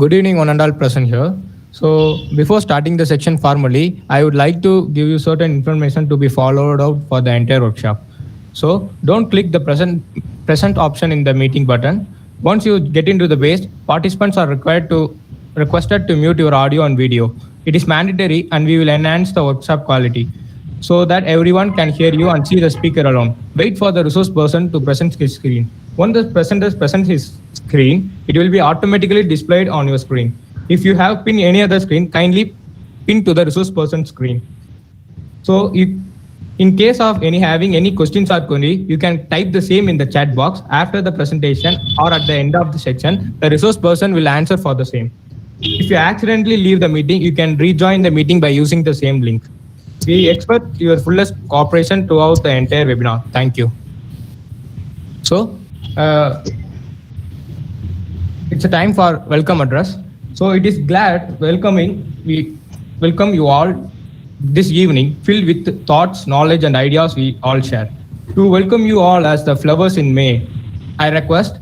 Good evening, one and all present here. So, before starting the section formally, I would like to give you certain information to be followed out for the entire workshop. So, don't click the present option in the meeting button. Once you get into the base, participants are requested to mute your audio and video. It is mandatory, and we will enhance the workshop quality so that everyone can hear you and see the speaker alone. Wait for the resource person to present his screen. Once the presenter presents his screen, it will be automatically displayed on your screen. If you have pinned any other screen, kindly pin to the resource person screen. So in case of having any questions or query, you can type the same in the chat box after the presentation or at the end of the section. The resource person will answer for the same. If you accidentally leave the meeting, you can rejoin the meeting by using the same link. We expect your fullest cooperation throughout the entire webinar. Thank you. So, it's a time for welcome address. So it is glad we welcome you all this evening, filled with thoughts, knowledge, and ideas we all share. To welcome you all as the flowers in May, I request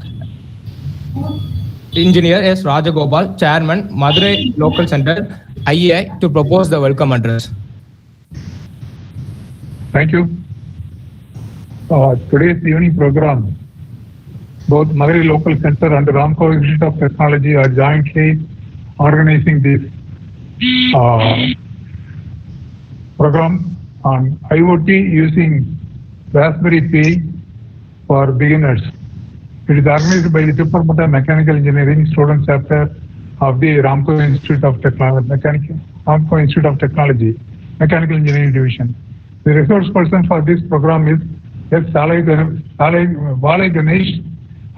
Engineer S. Rajagopal, Chairman, Madurai Local Center, IEI, to propose the welcome address. Thank you. Today's evening program, both Madurai Local Center and Ramco Institute of Technology are jointly organizing this program on IoT using Raspberry Pi for beginners. It is organized by the Department of Mechanical Engineering Student Chapter of the Ramco Institute of Technology, Mechanical Engineering Division. The resource person for this program is Valai Ganesh,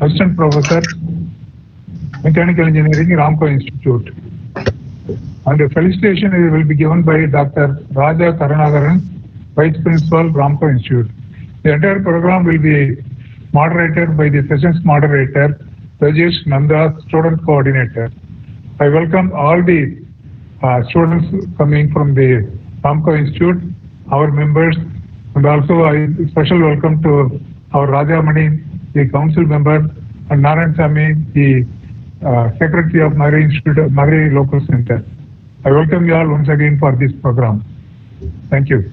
Assistant Professor, Mechanical Engineering, Ramco Institute. And the felicitation will be given by Dr. Raja Karunagaran, Vice Principal, Ramco Institute. The entire program will be moderated by the sessions moderator, Rajesh Nanda, Student Coordinator. I welcome all the students coming from the Ramco Institute, our members, and also a special welcome to our Raja Mani, the council member, and Narayan Sami, the Secretary of Madurai Institute, Madurai Local Center. I welcome you all once again for this program. Thank you.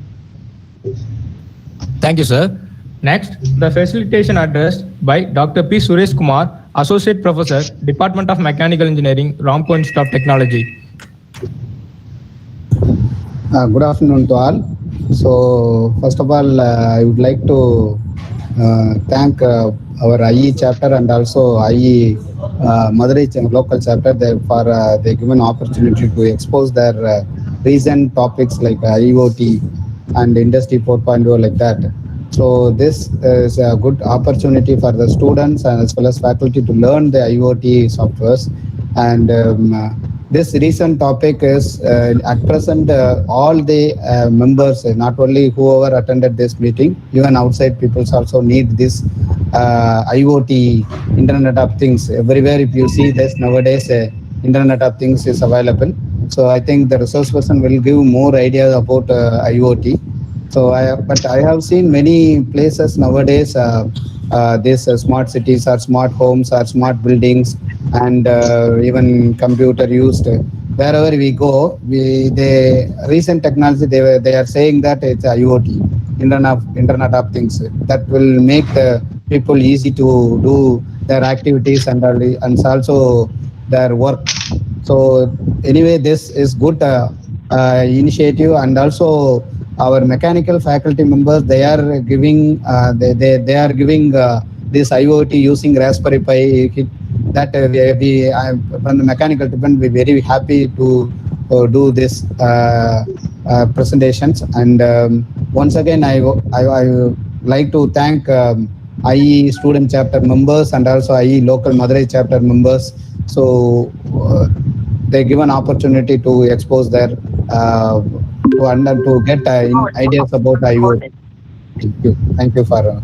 Thank you, sir. Next, the facilitation address by Dr. P. Suresh Kumar, Associate Professor, Department of Mechanical Engineering, Ramco Institute of Technology. Good afternoon to all. So, first of all, I would like to thank our IE chapter and also IE Madurai local chapter for the given opportunity to expose their recent topics like IoT and Industry 4.0 like that. So this is a good opportunity for the students and as well as faculty to learn the IoT softwares. And this recent topic is at present all the members, not only whoever attended this meeting, even outside people also need this IoT, Internet of Things. Everywhere if you see this nowadays, Internet of Things is available. So I think the resource person will give more ideas about IoT. So but I have seen many places nowadays, these smart cities or smart homes or smart buildings and even computer used. Wherever we go, the recent technology, they are saying that it's IoT, Internet of Things. That will make the people easy to do their activities and also their work. So anyway, this is good initiative, and also our mechanical faculty members, they are giving they are giving this IoT using Raspberry Pi. That we from the mechanical department, we very happy to do this presentations. And once again, I would like to thank IE student chapter members and also IE local Madurai chapter members. So they give an opportunity to expose their to get ideas about IoT. Thank you for.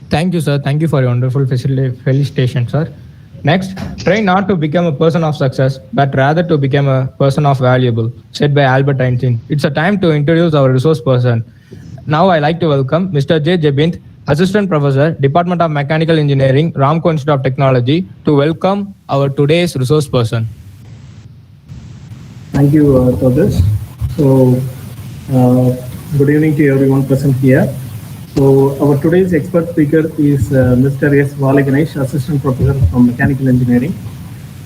Thank you, sir. Thank you for your wonderful felicitation, sir. Next, try not to become a person of success, but rather to become a person of valuable, said by Albert Einstein. It's a time to introduce our resource person. Now I like to welcome Mr. J. Jabint, Assistant Professor, Department of Mechanical Engineering, Ramco Institute of Technology, to welcome our today's resource person. Thank you, Todas. So, good evening to everyone present here. So, our today's expert speaker is Mr. S. Valai Ganesh, Assistant Professor from Mechanical Engineering.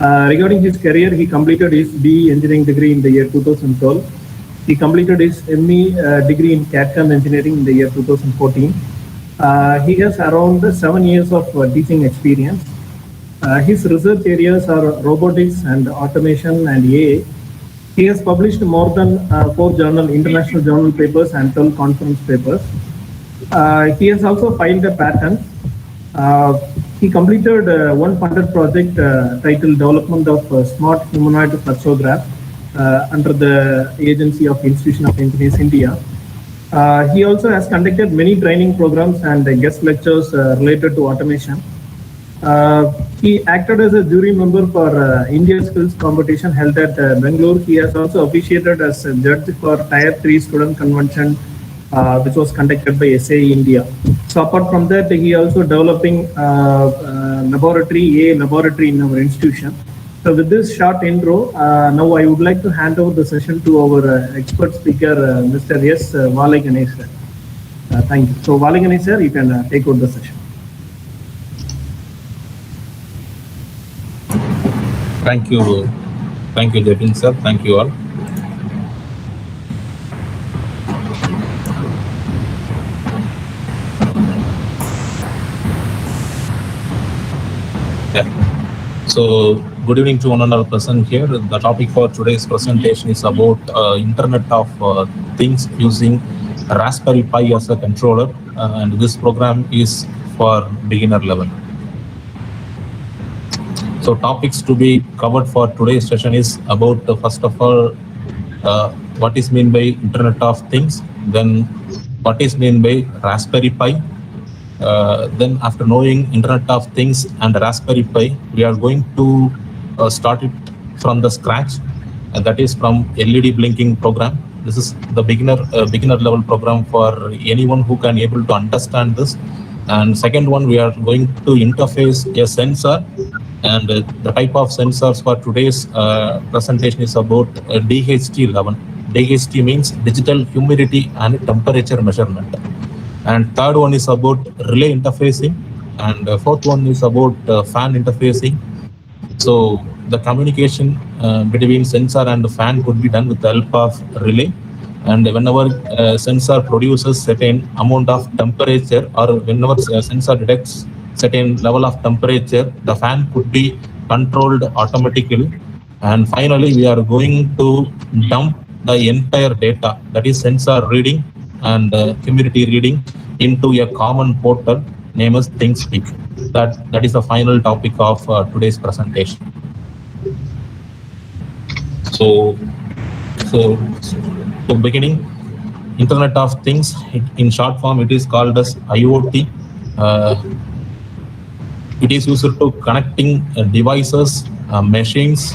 Regarding his career, he completed his BE Engineering degree in the year 2012. He completed his ME degree in CAD/CAM Engineering in the year 2014. He has around 7 years of teaching experience. His research areas are robotics and automation and AI. He has published more than 4 international journal papers and 12 conference papers. He has also filed a patent. He completed one funded project titled Development of Smart Humanoid Flexograph under the agency of Institution of Engineers India. He also has conducted many training programs and guest lectures related to automation. He acted as a jury member for India Skills competition held at Bangalore. He has also officiated as a judge for Tier 3 Student Convention, which was conducted by SAE India. So apart from that, he also developing AI laboratory in our institution. So with this short intro, now I would like to hand over the session to our expert speaker, Mr. S. Valai Ganesh. Thank you. So Valai Ganesh sir, you can take over the session. Thank you, Jatin sir. Thank you all. Yeah. So good evening to one and all present here. The topic for today's presentation is about Internet of Things using Raspberry Pi as a controller, and this program is for beginner level. So topics to be covered for today's session is about first of all what is meant by Internet of Things, then what is meant by Raspberry Pi. Then after knowing Internet of Things and Raspberry Pi, we are going to start it from the scratch, and that is from LED blinking program. This is the beginner level program for anyone who can able to understand this. And second one, we are going to interface a sensor, and the type of sensors for today's presentation is about DHT11. DHT means digital humidity and temperature measurement. And third one is about relay interfacing, and fourth one is about fan interfacing. So the communication between sensor and fan could be done with the help of relay. And whenever sensor produces certain amount of temperature, or whenever sensor detects certain level of temperature, the fan could be controlled automatically. And finally, we are going to dump the entire data, that is sensor reading and humidity reading, into a common portal named as ThinkSpeak. That is the final topic of today's presentation. So beginning, Internet of Things, in short form, it is called as IoT. It is used to connecting devices, machines,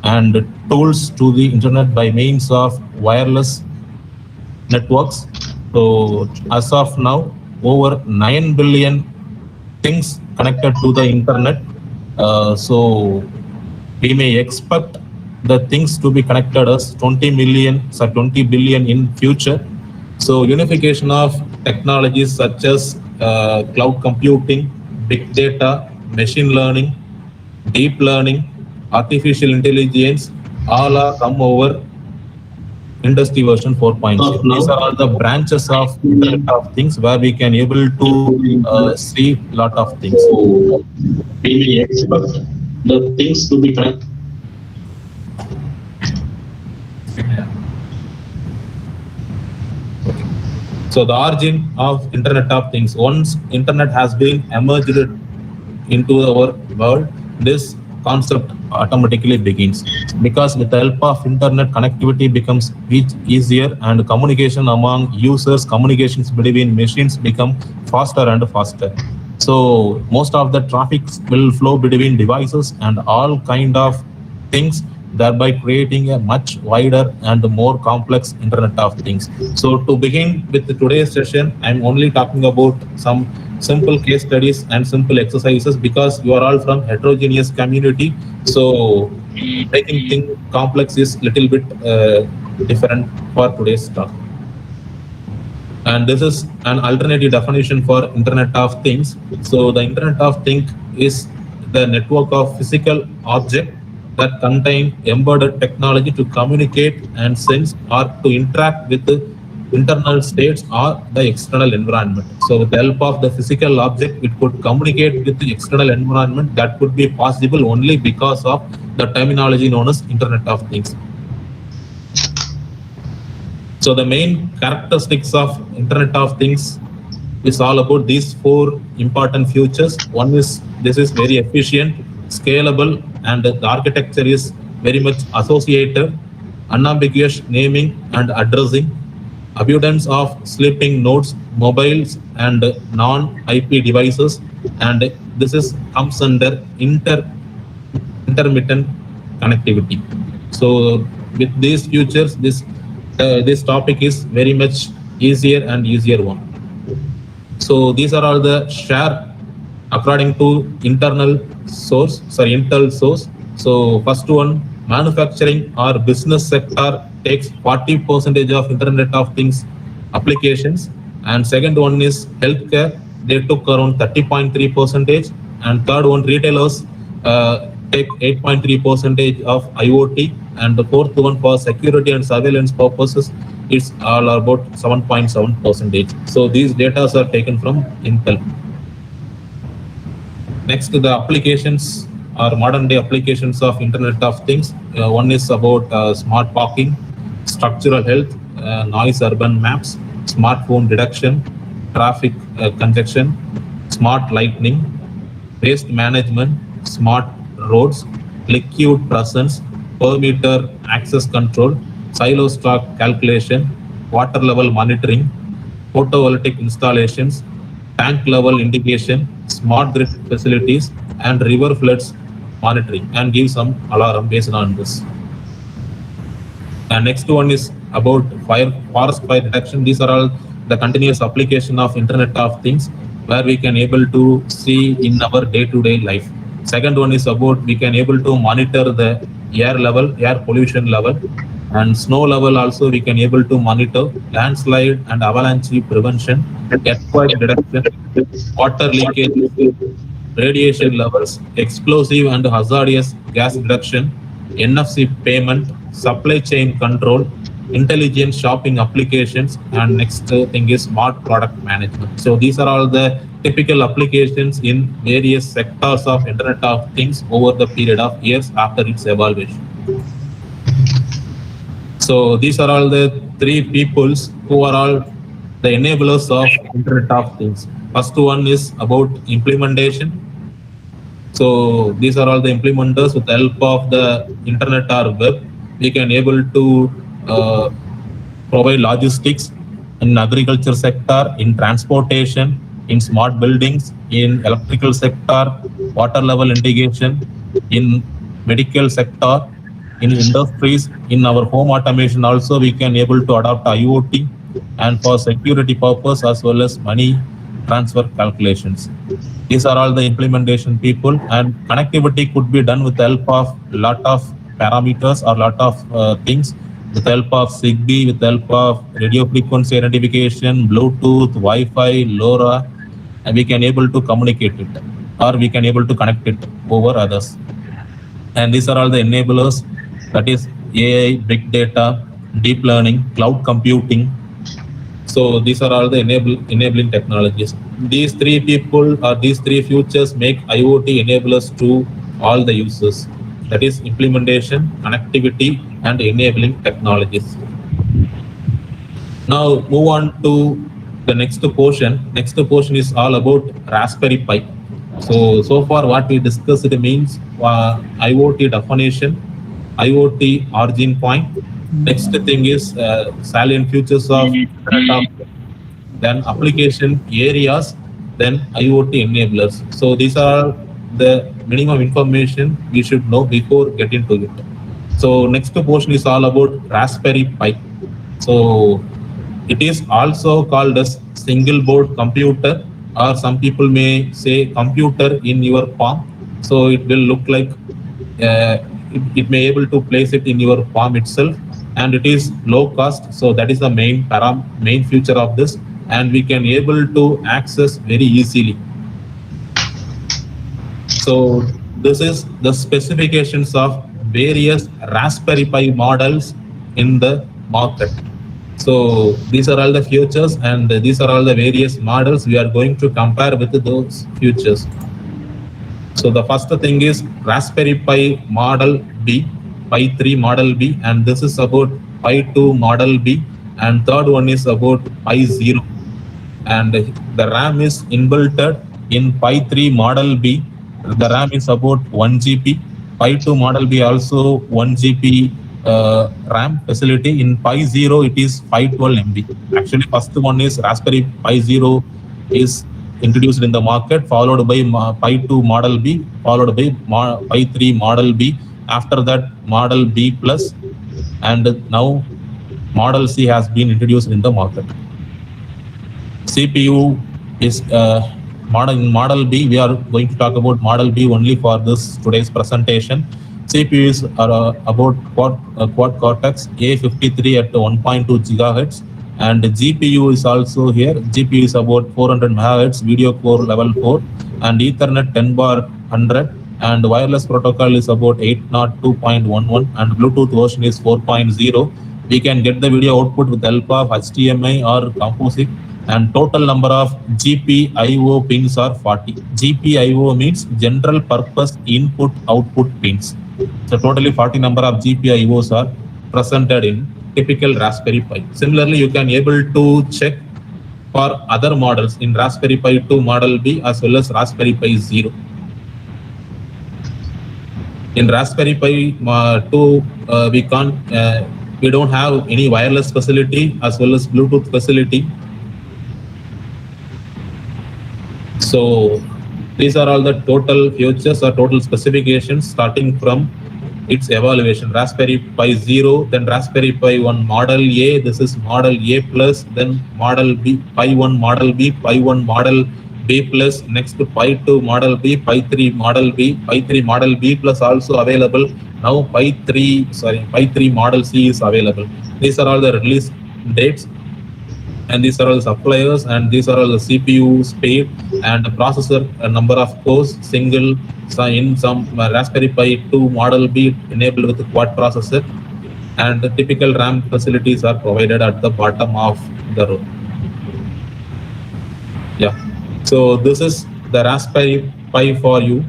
and tools to the internet by means of wireless networks. So as of now, over 9 billion things connected to the internet. So we may expect the things to be connected as 20 billion in future. So unification of technologies such as cloud computing, big data, machine learning, deep learning, artificial intelligence, all are come over industry version 4.0. These are all the branches of Internet of Things where we can able to see lot of things. So we expect the things to be connected. So the origin of Internet of Things. Once Internet has been emerged into our world, this concept automatically begins, because with the help of internet, connectivity becomes easier, and communication among users, communications between machines become faster and faster. So most of the traffic will flow between devices, and all kind of things thereby creating a much wider and more complex Internet of Things. So to begin with today's session, I'm only talking about some simple case studies and simple exercises because you are all from heterogeneous community. So making things complex is little bit different for today's talk. And this is an alternative definition for Internet of Things. So the Internet of Things is the network of physical objects that contain embedded technology to communicate and sense or to interact with the internal states or the external environment. So with the help of the physical object, it could communicate with the external environment. That could be possible only because of the terminology known as Internet of Things. So the main characteristics of Internet of Things is all about these four important features. One is this is very efficient, scalable, and the architecture is very much associated, unambiguous naming and addressing, abundance of sleeping nodes, mobiles, and non-IP devices, and this is comes under intermittent connectivity. So with these features, this topic is very much easier and easier one. So these are all the share according to Intel source. So first one, manufacturing or business sector takes 40% of Internet of Things applications, and second one is healthcare. They took around 30.3%, and third one, retailers take 8.3% of IoT, and the fourth one for security and surveillance purposes, it's all about 7.7%. So these data are taken from Intel. Next to the applications or modern day applications of Internet of Things, one is about smart parking, structural health, noise urban maps, smartphone detection, traffic congestion, smart lighting, waste management, smart roads, liquid presence, per meter access control, silo stock calculation, water level monitoring, photovoltaic installations, tank level indication, smart grid facilities, and river floods monitoring, and give some alarm based on this. And next one is about forest fire detection. These are all the continuous application of Internet of Things where we can able to see in our day-to-day life. Second one is about we can able to monitor the air level, air pollution level, and snow level also we can able to monitor, landslide and avalanche prevention, earthquake detection, water leakage, radiation levels, explosive and hazardous gas detection, NFC payment, supply chain control, intelligent shopping applications, and next thing is smart product management. So these are all the typical applications in various sectors of Internet of Things over the period of years after its evaluation. So these are all the three peoples who are all the enablers of Internet of Things. First one is about implementation. So these are all the implementers. With the help of the internet or web, we can able to provide logistics in agriculture sector, in transportation, in smart buildings, in electrical sector, water level integration, in medical sector, in industries, in our home automation also we can able to adopt IoT, and for security purpose as well as money transfer calculations. These are all the implementation people, and connectivity could be done with the help of lot of parameters or lot of things, with the help of Zigbee, with the help of radio frequency identification, Bluetooth, Wi-Fi, LoRa, and we can able to communicate it, or we can able to connect it over others. And these are all the enablers, that is AI, big data, deep learning, cloud computing. So these are all the enabling technologies. These three people or these three futures make IoT enablers to all the users. That is implementation, connectivity, and enabling technologies. Now move on to the next portion. Next portion is all about Raspberry Pi. So far what we discussed means IoT definition, IoT origin point. Next thing is salient features of then application areas, then IoT enablers. So these are the minimum information we should know before getting to it. So next portion is all about Raspberry Pi. So it is also called as single board computer, or some people may say computer in your palm. So it will look like it may able to place it in your palm itself, and it is low cost. So that is the main feature of this, and we can able to access very easily. So this is the specifications of various Raspberry Pi models in the market. So these are all the features, and these are all the various models we are going to compare with those features. So the first thing is Raspberry Pi Model B, Pi 3 Model B, and this is about Pi 2 Model B, and third one is about Pi 0. And the RAM is inbuilt in Pi 3 Model B. The RAM is about 1 GB. Pi 2 Model B also 1 GB RAM facility. In Pi 0 it is 512 MB. Actually, first one is Raspberry Pi 0 is introduced in the market, followed by Pi 2 Model B, followed by Pi 3 Model B. After that, Model B plus, and now Model C has been introduced in the market. CPU is Model B. We are going to talk about Model B only for this today's presentation. CPUs are about quad Cortex A53 at 1.2 GHz, and GPU is also here. GPU is about 400 MHz, video core level 4, and Ethernet 10/100, and wireless protocol is about 802.11, and Bluetooth version is 4.0. We can get the video output with the help of HDMI or composite, and total number of GPIO pins are 40. GPIO means general purpose input output pins. So totally 40 number of GPIOs are presented in typical Raspberry Pi. Similarly, you can able to check for other models in Raspberry Pi 2 Model B as well as Raspberry Pi 0. In Raspberry Pi 2, we don't have any wireless facility as well as Bluetooth facility. So these are all the total features or total specifications starting from its evaluation. Raspberry Pi 0, then Raspberry Pi 1 Model A, this is Model A plus, then Model B, Pi 1 Model B, Pi 1 Model B plus, next to Pi 2 Model B, Pi 3 Model B, Pi 3 Model B plus also available. Now Pi 3 Model C is available. These are all the release dates, and these are all the suppliers, and these are all the CPU speed and the processor number of cores. Single in some Raspberry Pi 2 Model B enabled with quad processor, and the typical RAM facilities are provided at the bottom of the row. Yeah, so this is the Raspberry Pi for you.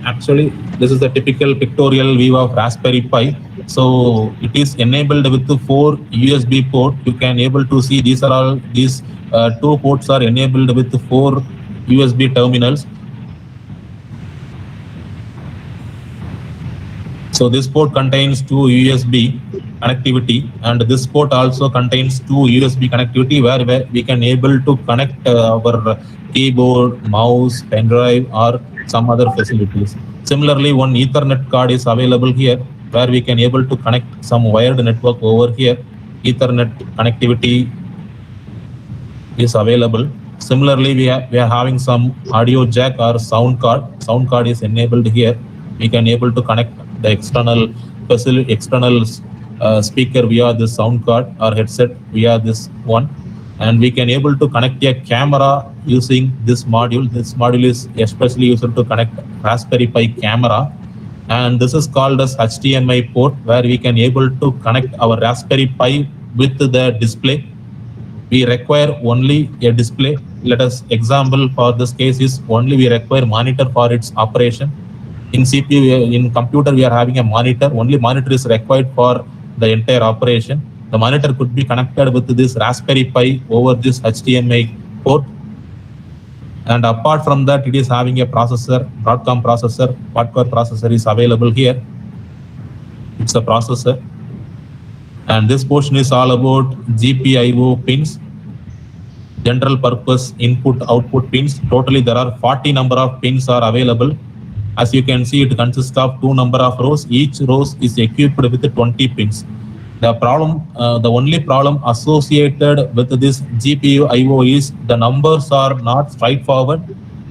Actually, this is the typical pictorial view of Raspberry Pi. So it is enabled with the 4 USB port. You can able to see these 2 ports are enabled with 4 USB terminals. So this port contains 2 USB connectivity, and this port also contains 2 USB connectivity where we can able to connect our keyboard, mouse, pen drive, or some other facilities. Similarly, one Ethernet card is available here, where we can able to connect some wired network over here. Ethernet connectivity is available. Similarly, we are having some audio jack or sound card. Sound card is enabled here. We can able to connect the external speaker via this sound card or headset via this one, and we can able to connect a camera using this module. This module is especially used to connect Raspberry Pi camera, and this is called as HDMI port, where we can able to connect our Raspberry Pi with the display. We require only a display. Let us example for this case is only we require monitor for its operation. In CPU, in computer, we are having a monitor. Only monitor is required for the entire operation. The monitor could be connected with this Raspberry Pi over this HDMI port. And apart from that, it is having a processor, Broadcom processor, quad-core processor is available here. It's a processor. And this portion is all about GPIO pins, general purpose input output pins. Totally there are 40 number of pins are available. As you can see, it consists of two number of rows. Each row is equipped with 20 pins. The only problem associated with this GPU I/O is the numbers are not straightforward.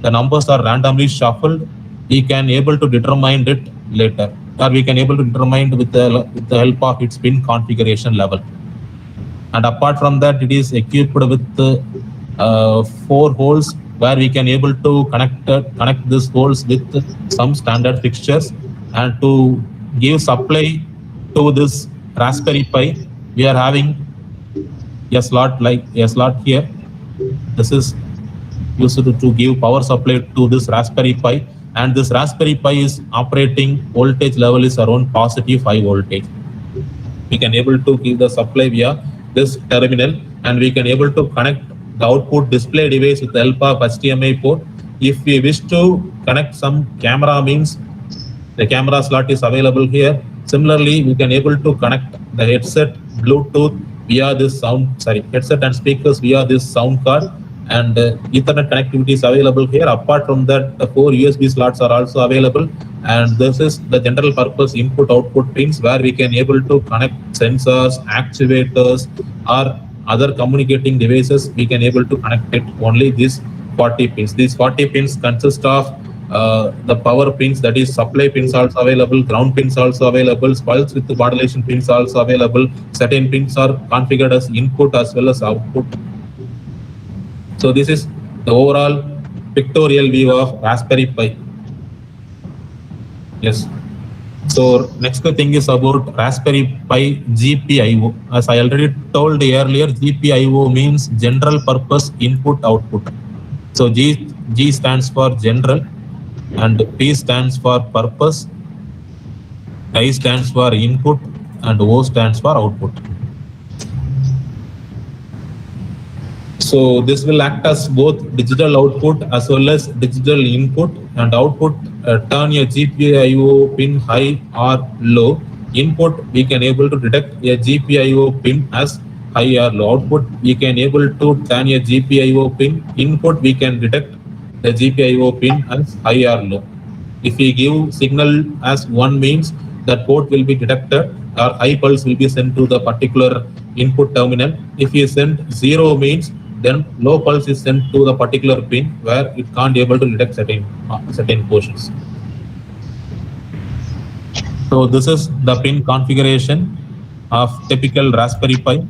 The numbers are randomly shuffled. We can able to determine it later, or we can able to determine with the help of its pin configuration level. And apart from that, it is equipped with 4 holes where we can able to connect these holes with some standard fixtures, and to give supply to this Raspberry Pi, we are having a slot here. This is used to give power supply to this Raspberry Pi, and this Raspberry Pi is operating voltage level is around positive 5 voltage. We can able to give the supply via this terminal, and we can able to connect the output display device with the help of HDMI port. If we wish to connect some camera, means the camera slot is available here. Similarly, we can able to connect the headset Bluetooth via this headset and speakers via this sound card, and Ethernet connectivity is available here. Apart from that, the 4 USB slots are also available, and this is the general purpose input-output pins where we can able to connect sensors, actuators, or other communicating devices. We can able to connect it only these 40 pins. These 40 pins consist of the power pins, that is supply pins also available, ground pins also available, pulse width modulation pins also available. Certain pins are configured as input as well as output. So this is the overall pictorial view of Raspberry Pi. Yes. So next thing is about Raspberry Pi GPIO. As I already told earlier, GPIO means general purpose input output. So G stands for general, and P stands for purpose, I stands for input, and O stands for output. So this will act as both digital output as well as digital input, and output turn a GPIO pin high or low. Input, we can able to detect a GPIO pin as high or low. Output, we can able to turn a GPIO pin. Input, we can detect the GPIO pin as high or low. If we give signal as 1 means that port will be detected, or high pulse will be sent to the particular input terminal. If we send 0 means then low pulse is sent to the particular pin where it can't able to detect certain portions. So this is the pin configuration of typical Raspberry Pi,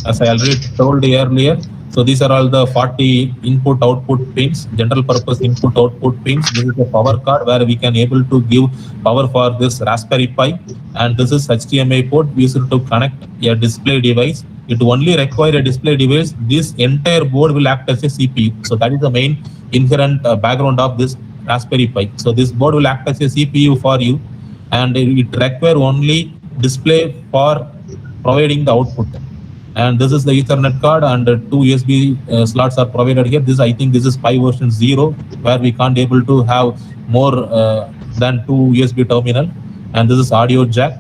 as I already told earlier. So these are all the 40 input-output pins, general purpose input-output pins. This is the power card where we can able to give power for this Raspberry Pi, and this is HDMI port used to connect a display device. It only require a display device. This entire board will act as a CPU. So that is the main inherent background of this Raspberry Pi. So this board will act as a CPU for you, and it require only display for providing the output. And this is the Ethernet card, and 2 USB slots are provided here. I think this is Pi version 0, where we can't able to have more than 2 USB terminal. And this is audio jack,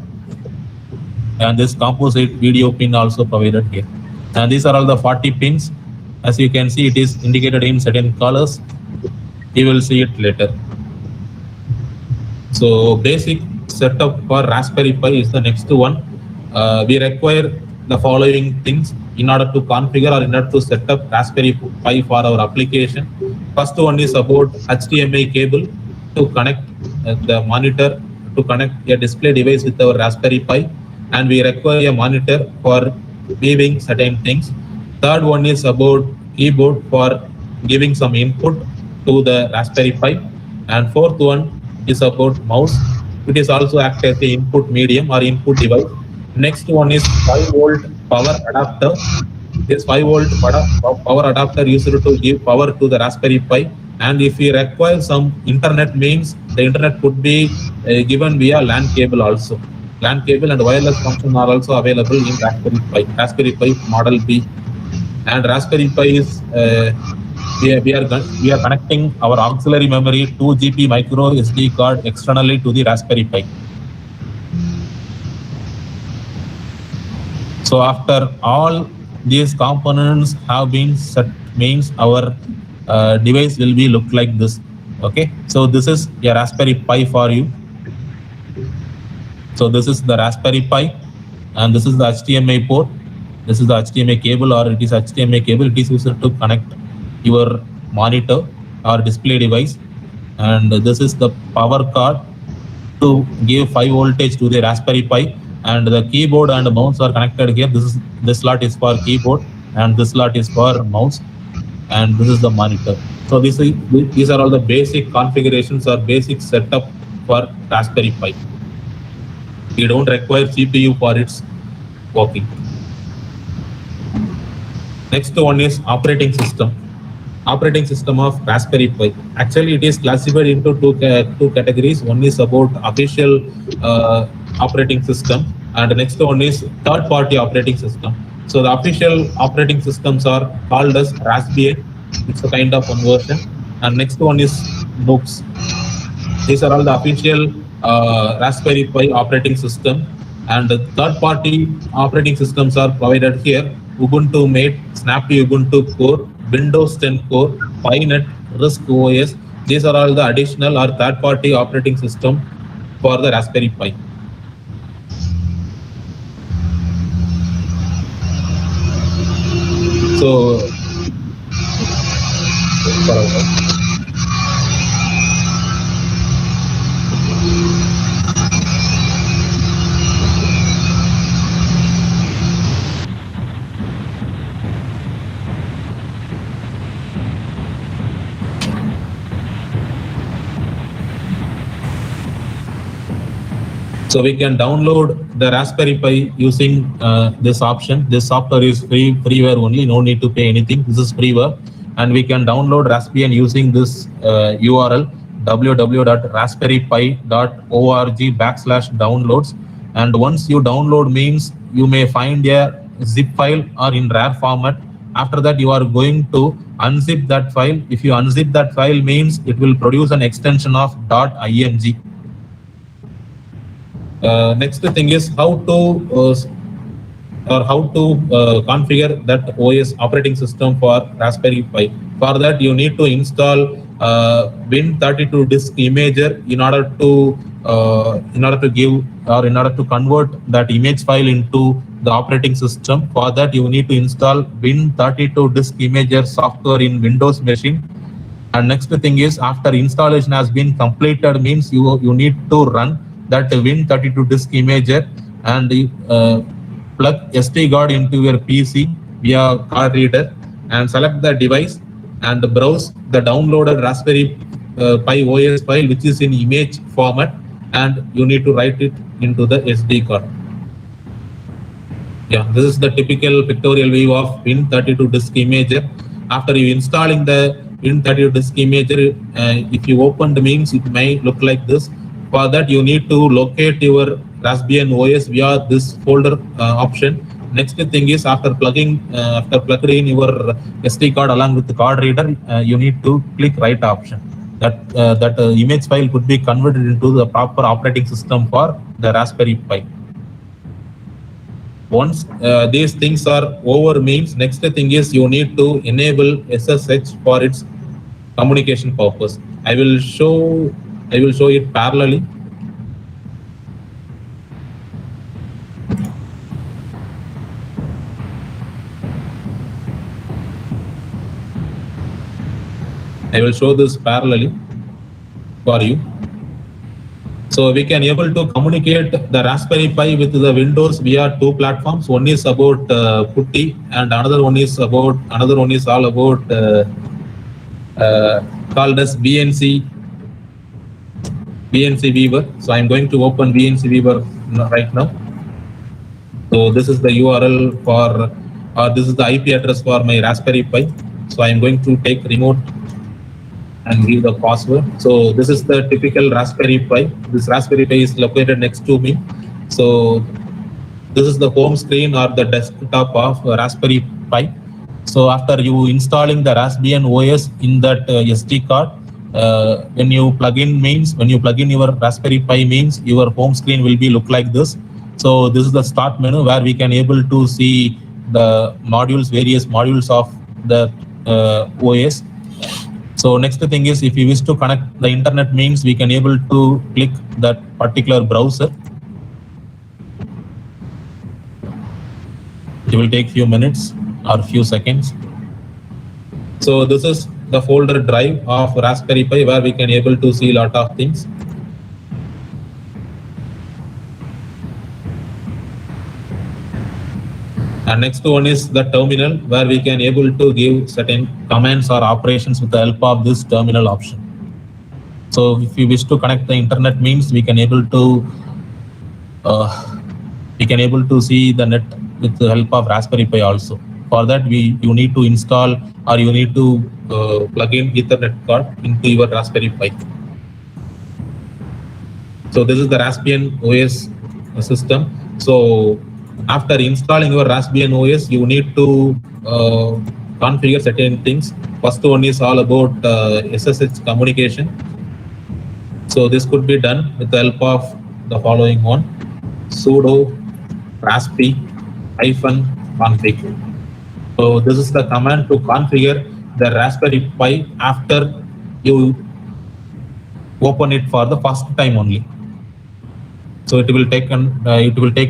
and this composite video pin also provided here. And these are all the 40 pins. As you can see, it is indicated in certain colors. You will see it later. So basic setup for Raspberry Pi is the next one. We require the following things in order to configure or in order to set up Raspberry Pi for our application. First one is about HDMI cable to connect the monitor, to connect a display device with our Raspberry Pi, and we require a monitor for viewing certain things. Third one is about keyboard for giving some input to the Raspberry Pi, and fourth one is about mouse. It is also act as the input medium or input device. Next one is 5-volt power adapter. This 5-volt power adapter used to give power to the Raspberry Pi. And if we require some internet means, the internet could be given via LAN cable also. LAN cable and wireless function are also available in Raspberry Pi Model B. And Raspberry Pi is we are connecting our auxiliary memory 2 GB micro SD card externally to the Raspberry Pi. So after all these components have been set, means our device will be look like this. Okay, so this is a Raspberry Pi for you. So this is the Raspberry Pi, and this is the HDMI port. This is the HDMI cable, or it is HDMI cable. It is used to connect your monitor or display device, and this is the power card to give 5 voltage to the Raspberry Pi, and the keyboard and mouse are connected here. This slot is for keyboard, and this slot is for mouse, and this is the monitor. So these are all the basic configurations or basic setup for Raspberry Pi. You don't require CPU for its working. Next one is operating system. Operating system of Raspberry Pi. Actually, it is classified into two categories. One is about official operating system, and the next one is third-party operating system. So the official operating systems are called as Raspbian. It's a kind of one version, and next one is Noops. These are all the official Raspberry Pi operating system, and the third-party operating systems are provided here: Ubuntu Mate, Snappy Ubuntu Core, Windows 10 Core, PiNet, RISC OS. These are all the additional or third-party operating system for the Raspberry Pi. So, so we can download the Raspberry Pi using this option. This software is freeware only, no need to pay anything. This is freeware, and we can download Raspbian using this URL www.raspberrypi.org/downloads. And once you download means you may find a zip file or in RAR format. After that, you are going to unzip that file. If you unzip that file means it will produce an extension of .img. Next thing is how to configure that OS operating system for Raspberry Pi. For that, you need to install Win32 disk imager in order to convert that image file into the operating system. For that, you need to install Win32 disk imager software in Windows machine. And next thing is, after installation has been completed means you need to run that Win32 disk imager and plug SD card into your PC via card reader and select the device and browse the downloaded Raspberry Pi OS file which is in image format, and you need to write it into the SD card. Yeah, this is the typical pictorial view of Win32 disk imager. After you installing the Win32 disk imager, if you open the means, it may look like this. For that, you need to locate your Raspbian OS via this folder option. Next thing is, after plugging in your SD card along with the card reader, you need to click write option. That image file could be converted into the proper operating system for the Raspberry Pi. Once these things are over means, next thing is you need to enable SSH for its communication purpose. I will show it parallelly. I will show this parallelly for you. So we can able to communicate the Raspberry Pi with the Windows via two platforms. One is about PuTTY, and another one is all about called as VNC Weaver. So I'm going to open VNC Weaver right now. So this is the URL for, this is the IP address for my Raspberry Pi. So I'm going to take remote and give the password. So this is the typical Raspberry Pi. This Raspberry Pi is located next to me. So this is the home screen or the desktop of Raspberry Pi. So after you installing the Raspbian OS in that SD card, when you plug in your Raspberry Pi means your home screen will be look like this. So this is the start menu where we can able to see the modules, various modules of the OS. So next thing is, if you wish to connect the internet means we can able to click that particular browser. It will take few minutes or few seconds. So this is the folder drive of Raspberry Pi where we can able to see a lot of things. And next one is the terminal where we can able to give certain commands or operations with the help of this terminal option. So if you wish to connect the internet means we can able to see the net with the help of Raspberry Pi also. For that you need to install or you need to plug in Ethernet card into your Raspberry Pi. So this is the Raspbian OS system. So after installing your Raspbian OS, you need to configure certain things. First one is all about SSH communication. So this could be done with the help of the following one: sudo raspi-config. So this is the command to configure the Raspberry Pi after you open it for the first time only. So it will take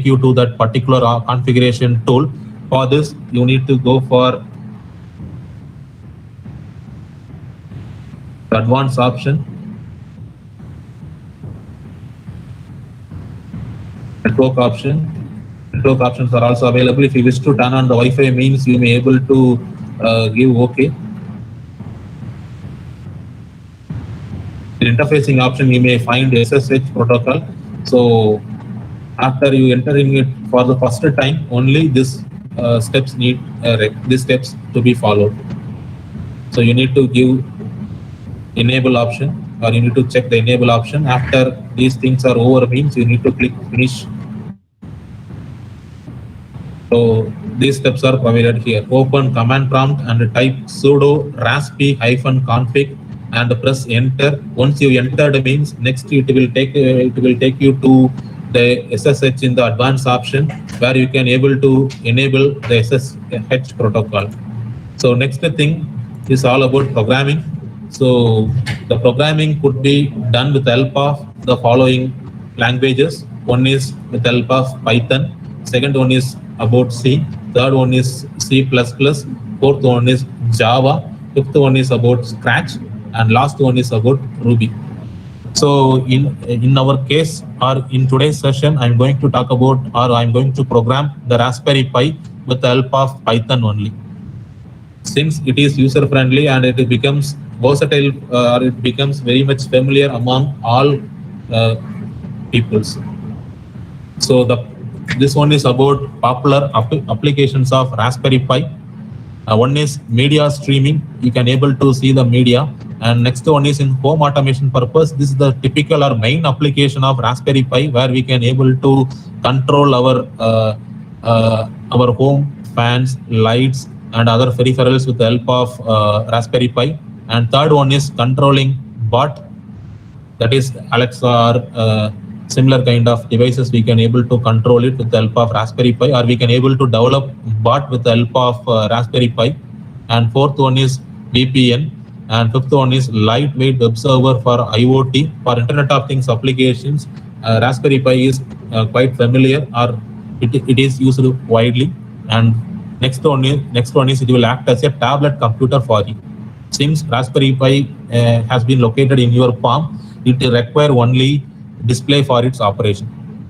you to that particular configuration tool. For this, you need to go for the advanced option, network option. Network options are also available. If you wish to turn on the Wi-Fi means you may able to give OK. The interfacing option you may find SSH protocol. So after you entering it for the first time, only this steps to be followed. So you need to give enable option, or you need to check the enable option. After these things are over means you need to click finish. So these steps are provided here. Open command prompt and type sudo raspi-config and press enter. Once you entered means next it will take you to the SSH in the advanced option where you can able to enable the SSH protocol. So next thing is all about programming. So the programming could be done with the help of the following languages. One is with the help of Python. Second one is about C. Third one is C++. Fourth one is Java. Fifth one is about Scratch. And last one is about Ruby. So in our case, or in today's session, I'm going to talk about, or I'm going to program the Raspberry Pi with the help of Python only. Since it is user friendly and it becomes versatile, or it becomes very much familiar among all peoples. So this one is about popular applications of Raspberry Pi. One is media streaming. You can able to see the media. And next one is in home automation purpose. This is the typical or main application of Raspberry Pi where we can able to control our home fans, lights, and other peripherals with the help of Raspberry Pi. And third one is controlling bot, that is Alexa or similar kind of devices. We can able to control it with the help of Raspberry Pi, or we can able to develop bot with the help of Raspberry Pi. And fourth one is VPN. And fifth one is lightweight web server for IoT, for Internet of Things applications. Raspberry Pi is quite familiar, or it is used widely. And next one is it will act as a tablet computer for you. Since Raspberry Pi has been located in your palm, it will require only display for its operation.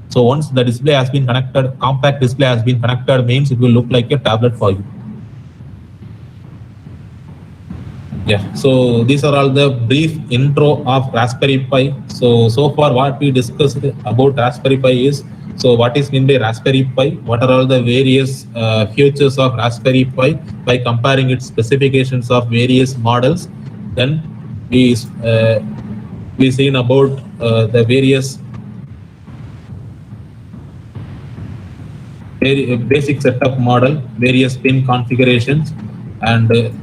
So once the display has been connected, compact display has been connected means it will look like a tablet for you. Yeah, so these are all the brief intro of Raspberry Pi. So far what we discussed about Raspberry Pi is, so what is meant by Raspberry Pi, what are all the various features of Raspberry Pi by comparing its specifications of various models. Then we seen about the various basic setup model, various pin configurations, and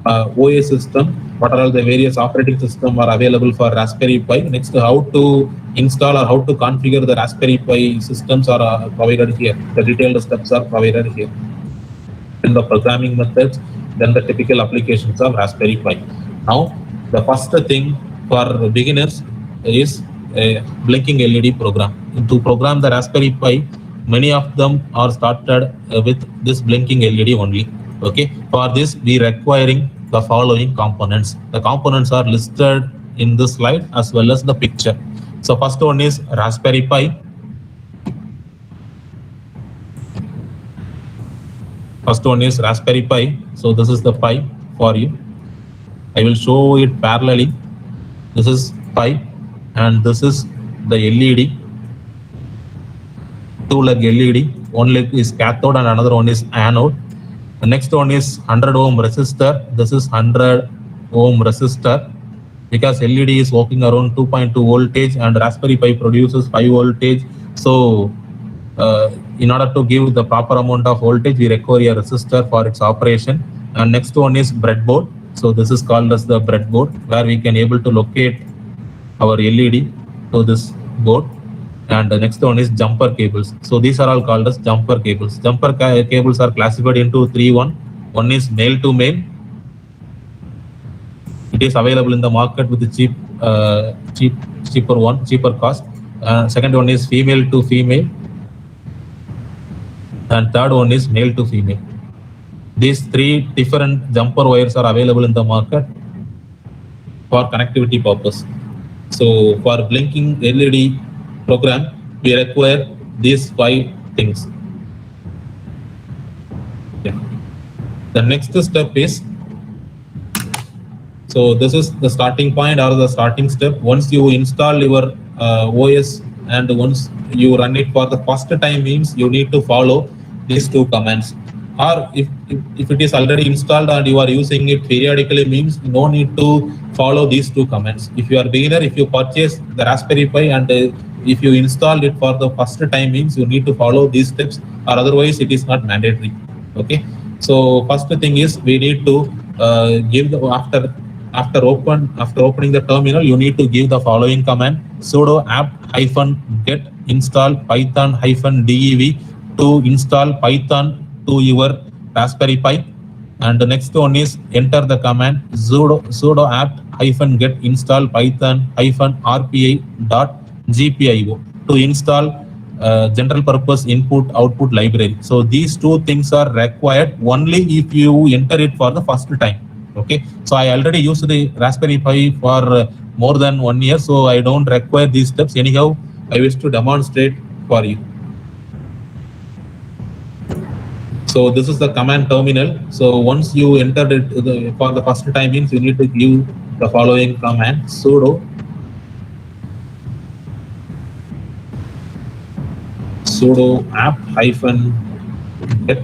OS system, what are all the various operating systems are available for Raspberry Pi. Next, how to install or how to configure the Raspberry Pi systems are provided here. The detailed steps are provided here. Then the programming methods, then the typical applications of Raspberry Pi. Now, The first thing for beginners is a blinking LED program. To program the Raspberry Pi, many of them are started with this blinking LED only. Okay, for this we requiring the following components. The components are listed in this slide as well as the picture. So first one is Raspberry Pi. First one is Raspberry Pi. So this is the Pi for you. I will show it parallelly. This is Pi and this is the LED. Two leg LED. One leg is cathode and another one is anode. The next one is 100 ohm resistor. This is 100 ohm resistor because LED is working around 2.2 voltage and Raspberry Pi produces 5 voltage. So in order to give the proper amount of voltage, we require a resistor for its operation. And next one is breadboard. So this is called as the breadboard, where we can able to locate our LED to this board. And the next one is jumper cables. So these are all called as jumper cables. Jumper cables are classified into 3. One is male to male. It is available in the market with the cheaper cost. Second one is female to female. And third one is male to female. These 3 different jumper wires are available in the market for connectivity purpose. So for blinking LED program, we require these 5 things. Yeah. The next step is, so this is the starting point or the starting step. Once you install your OS and once you run it for the first time means you need to follow these 2 commands. Or if it is already installed and you are using it periodically means no need to follow these 2 commands. If you are beginner, if you purchase the Raspberry Pi and if you install it for the first time means you need to follow these steps or otherwise it is not mandatory. Okay. So first thing is we need to give the after opening the terminal, you need to give the following command: sudo apt-get install python-dev to install Python to your Raspberry Pi. And the next one is enter the command sudo apt-get install python-rpi.gpio to install general purpose input output library. So these 2 things are required only if you enter it for the first time. Okay, so I already used the Raspberry Pi for more than 1 year, so I don't require these steps. Anyhow, I wish to demonstrate for you. So this is the command terminal. So once you entered it for the first time means you need to give the following command: sudo apt-get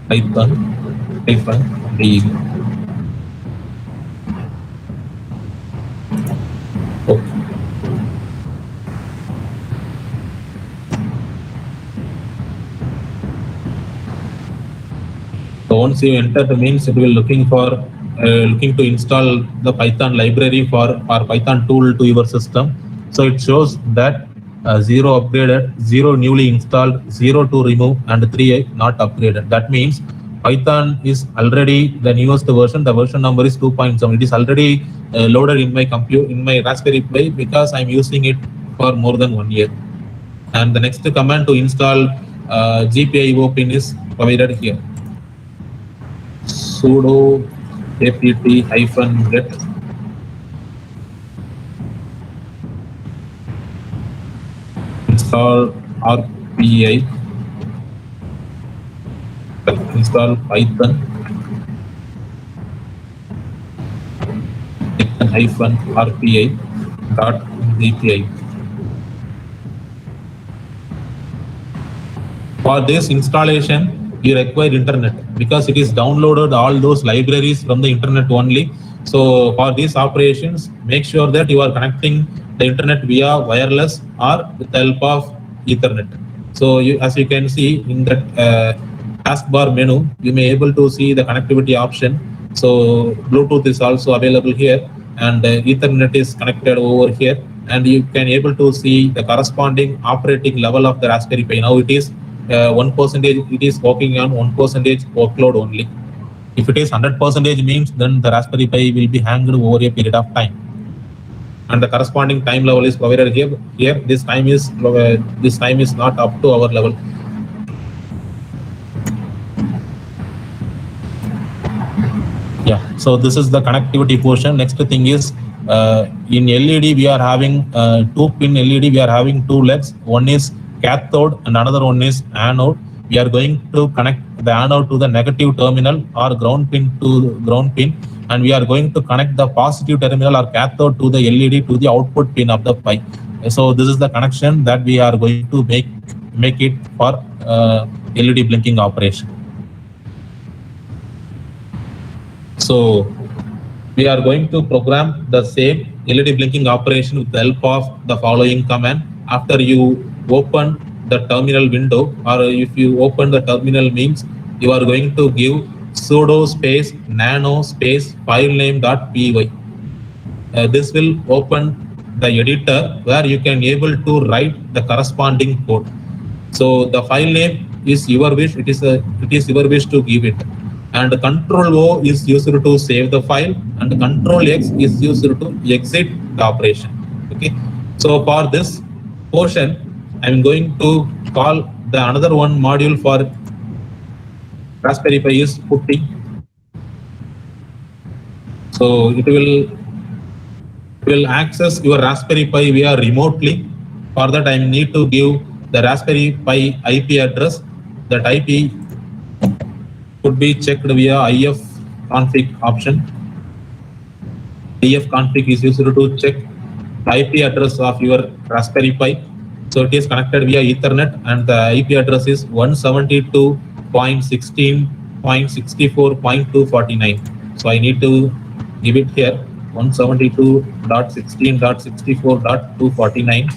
Python-dev. Okay. So once you enter the means, it will looking to install the Python library for Python tool to your system. So it shows that 0 upgraded, 0 newly installed, 0 to remove, and 3 not upgraded. That means Python is already the newest version. The version number is 2.7. It is already loaded in my computer, in my Raspberry Pi, because I'm using it for more than 1 year. And the next command to install GPIO pin is provided here. Sudo apt-get install RPI, install Python-rpi.gpi. For this installation, you require internet because it is downloaded all those libraries from the internet only. So for these operations, make sure that you are connecting the internet via wireless or with the help of Ethernet. So as you can see in that taskbar menu, you may able to see the connectivity option. So Bluetooth is also available here, and Ethernet is connected over here, and you can able to see the corresponding operating level of the Raspberry Pi. Now it is 1% it is working on 1% workload only. If it is 100% means then the Raspberry Pi will be hanged over a period of time, and the corresponding time level is provided here. Here this time is not up to our level. Yeah, so this is the connectivity portion. Next thing is in LED we are having 2-pin LED. We are having 2 legs. One is cathode and another one is anode. We are going to connect the anode to the negative terminal or ground pin to ground pin, and we are going to connect the positive terminal or cathode to the LED to the output pin of the Pi. So this is the connection that we are going to make it for LED blinking operation. So we are going to program the same LED blinking operation with the help of the following command. After you open the terminal window, or if you open the terminal means, you are going to give sudo space nano space filename.py. This will open the editor where you can able to write the corresponding code. So the file name is your wish. It is your wish to give it. And Control O is used to save the file, and Control X is used to exit the operation. Okay. So for this portion, I'm going to call the another one module for Raspberry Pi is putty. So it will access your Raspberry Pi via remotely. For that, I need to give the Raspberry Pi IP address. That IP could be checked via IF config option. IF config is used to check the IP address of your Raspberry Pi. So it is connected via Ethernet, and the IP address is 172.16.64.249. So I need to give it here 172.16.64.249,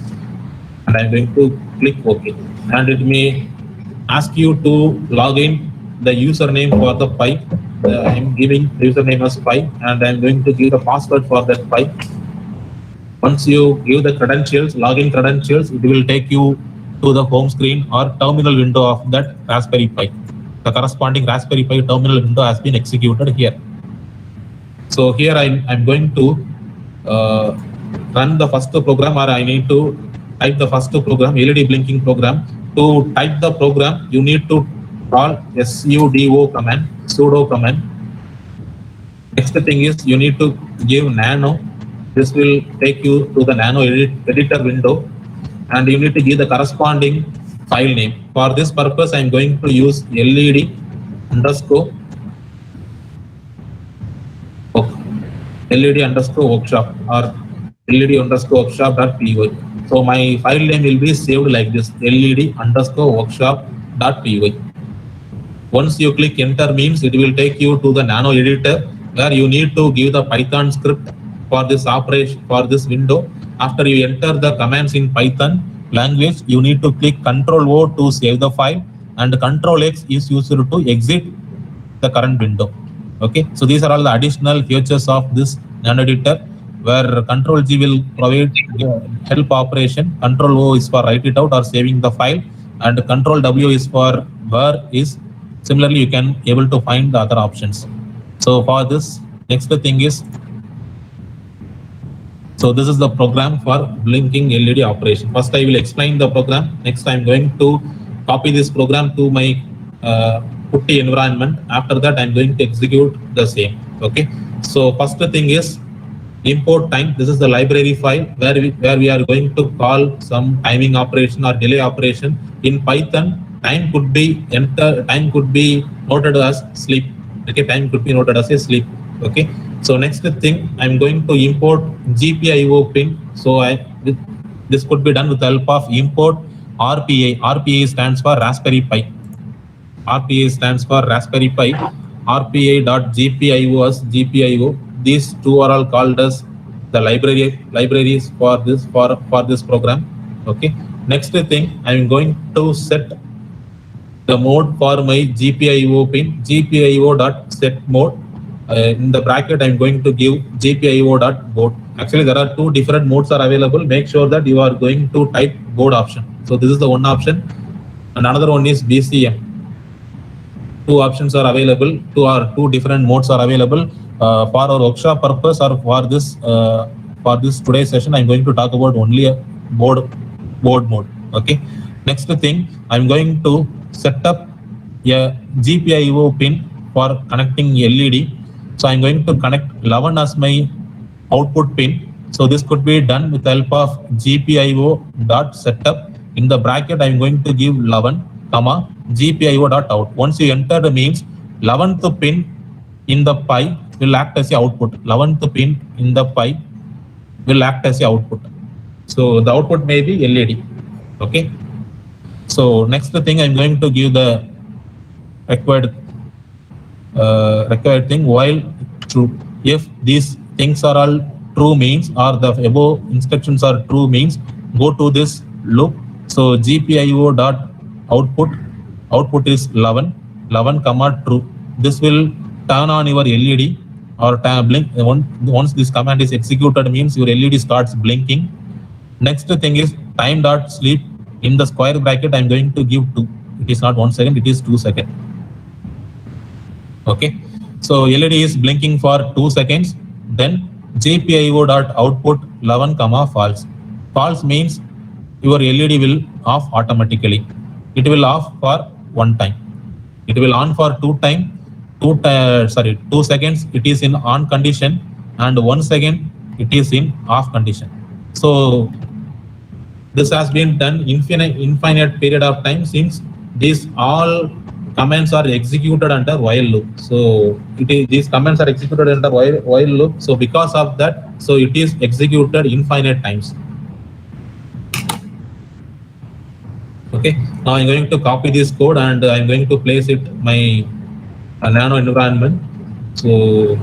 and I'm going to click OK. And it may ask you to log in the username for the Pi. I'm giving the username as Pi, and I'm going to give the password for that Pi. Once you give the credentials, login credentials, it will take you to the home screen or terminal window of that Raspberry Pi. The corresponding Raspberry Pi terminal window has been executed here. So here I'm going to run the first program, or I need to type the first program, LED blinking program. To type the program, you need to call sudo command. Next thing is you need to give nano. This will take you to the nano editor window, and you need to give the corresponding file name. For this purpose, I'm going to use LED underscore workshop or LED underscore workshop.py. So my file name will be saved like this, LED underscore workshop.py. Once you click enter means it will take you to the nano editor where you need to give the Python script for this operation, for this window. After you enter the commands in Python language, you need to click Control O to save the file, and Control X is used to exit the current window. Okay, so these are all the additional features of this nano editor, where Control G will provide help operation, Control O is for write it out or saving the file, and Control W is for where is. Similarly, you can able to find the other options. So for this, next thing is, so this is the program for blinking LED operation. First, I will explain the program. Next, I'm going to copy this program to my putty environment. After that, I'm going to execute the same. Okay. So first thing is import time. This is the library file where we are going to call some timing operation or delay operation. In Python, time could be noted as sleep. Okay, time could be noted as a sleep. Okay. So next thing, I'm going to import GPIO pin. So this could be done with the help of import RPA. RPA stands for Raspberry Pi. RPA stands for Raspberry Pi. RPA.GPIO as GPIO. These two are all called as the libraries for this program. Okay. Next thing, I'm going to set the mode for my GPIO pin. GPIO.set mode. In the bracket, I'm going to give GPIO.board. Actually, there are two different modes are available. Make sure that you are going to type board option. So this is the one option. and another one is BCM. Two options are available, two different modes are available. For our workshop purpose or for this today's session, I'm going to talk about only a board mode. Okay. Next thing, I'm going to set up a GPIO pin for connecting LED. So I'm going to connect 11 as my output pin. So this could be done with the help of GPIO.setup. In the bracket, I'm going to give 11, comma, GPIO.out. Once you enter the means, 11th pin in the pi will act as the output. 11th pin in the pi will act as the output. So the output may be LED. Okay. So next thing, I'm going to give the required thing while true. If these things are all true means, or the above instructions are true means, go to this loop. So GPIO dot output is 11 comma true. This will turn on your LED or blink. Once this command is executed means your LED starts blinking. Next thing is time dot sleep. In the square bracket, I'm going to give 2. It is not 1 second, it is 2 seconds. Okay. So LED is blinking for 2 seconds. Then GPIO.output 11 comma false. False means your LED will off automatically. It will off for 1 time. It will on for 2 seconds. It is in on condition, and 1 second it is in off condition. So this has been done infinite period of time, since these all commands are executed under while loop. So these commands are executed under while loop. So because of that, so it is executed infinite times. Okay. Now I'm going to copy this code and I'm going to place it my nano environment. So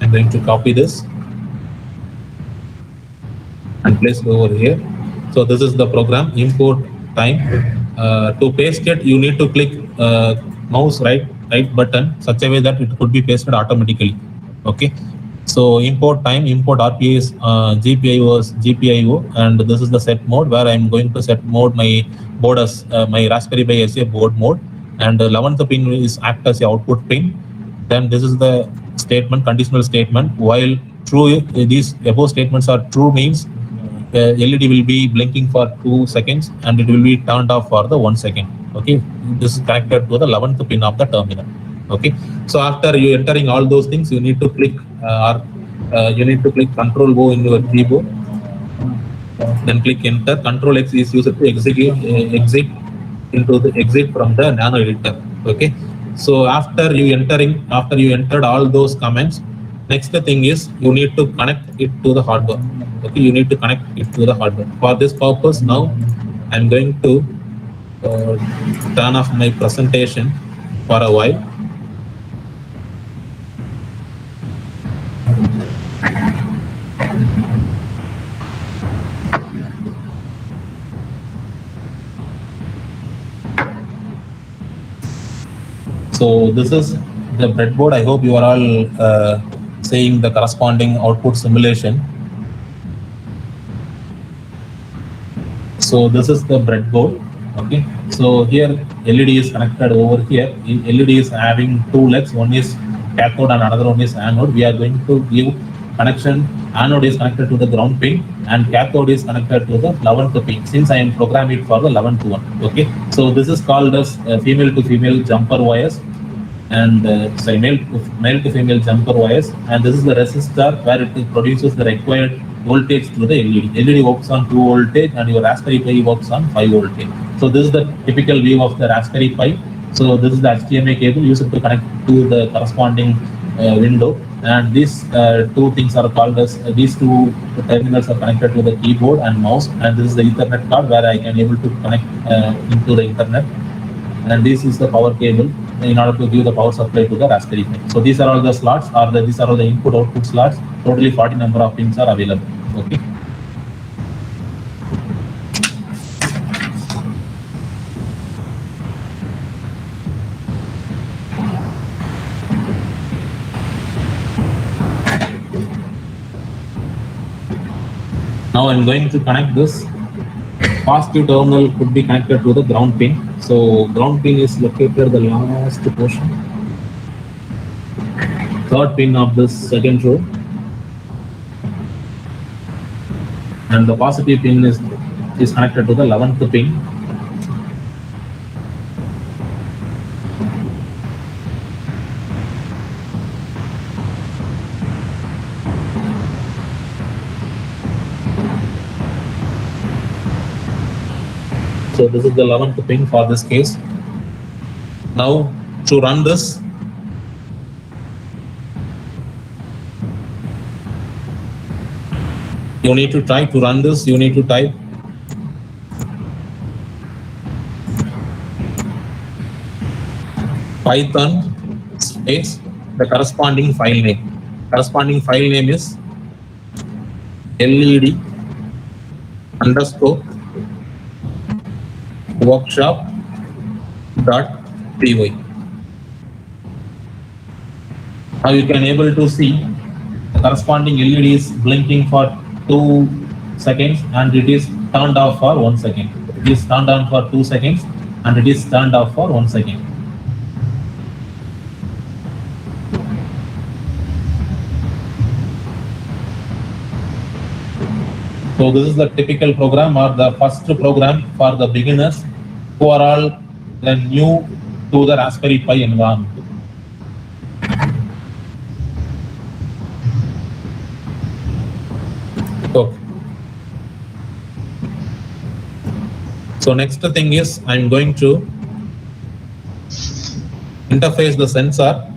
I'm going to copy this and place it over here. So this is the program, import time. To paste it, you need to click mouse right button such a way that it could be pasted automatically. Okay. So import time, import RPA is GPIO, and this is the set mode where I'm going to set mode my board as my Raspberry Pi as a board mode, and 11th pin is act as a output pin. Then this is the statement, conditional statement. While true, these above statements are true means LED will be blinking for 2 seconds and it will be turned off for the 1 second. Okay, this is connected to the 11th pin of the terminal. Okay, so after you entering all those things, you need to click Control O in your keyboard. Then click Enter. Control X is used to exit from the nano editor. Okay, so after you entered all those comments, next thing is you need to connect it to the hardware. Okay, you need to connect it to the hardware. For this purpose, now I'm going to turn off my presentation for a while. So this is the breadboard. I hope you are all seeing the corresponding output simulation. So this is the breadboard. Okay. So here LED is connected over here. LED is having 2 legs. One is cathode and another one is anode. We are going to give connection. Anode is connected to the ground pin and cathode is connected to the 11th pin, since I am programming it for the 11th one. Okay. So this is called as female to female jumper wires, and male to female jumper wires, and this is the resistor where it produces the required voltage through the LED. LED works on 2 voltage and your Raspberry Pi works on 5 voltage. So this is the typical view of the Raspberry Pi. So this is the HDMI cable used to connect to the corresponding window, and these 2 things are called as these 2 terminals are connected to the keyboard and mouse, and this is the Ethernet card where I can able to connect into the Ethernet, and this is the power cable in order to give the power supply to the Raspberry Pi. So these are all the slots, these are all the input output slots. Totally 40 number of pins are available. Okay. Now I'm going to connect this Positive terminal could be connected to the ground pin. So ground pin is located the last portion. Third pin of this second row. And the positive pin is connected to the 11th pin. So this is the 11th pin for this case. Now to run this, you need to try to run this, you need to type Python space the corresponding file name. Corresponding file name is LED underscore workshop.py. Now you can able to see the corresponding LED is blinking for 2 seconds and it is turned off for 1 second. It is turned on for 2 seconds and it is turned off for 1 second. So this is the typical program or the first program for the beginners who are all new to the Raspberry Pi environment. Okay. So next thing is I'm going to interface the sensor.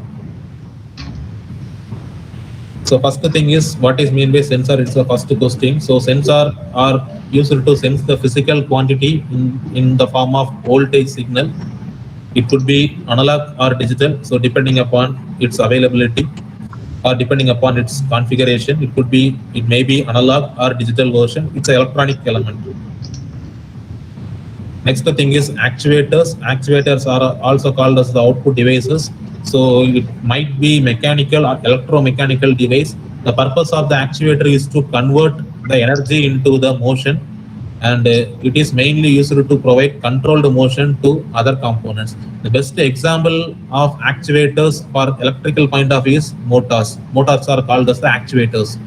So first thing is what is mean by sensor? It's the first question. So sensor are used to sense the physical quantity in the form of voltage signal. It could be analog or digital. So depending upon its availability or depending upon its configuration, it may be analog or digital version. It's an electronic element. Next thing is actuators. Actuators are also called as the output devices. So it might be mechanical or electromechanical device. The purpose of the actuator is to convert the energy into the motion, and it is mainly used to provide controlled motion to other components. The best example of actuators for electrical point of view is motors. Motors are called as the actuators.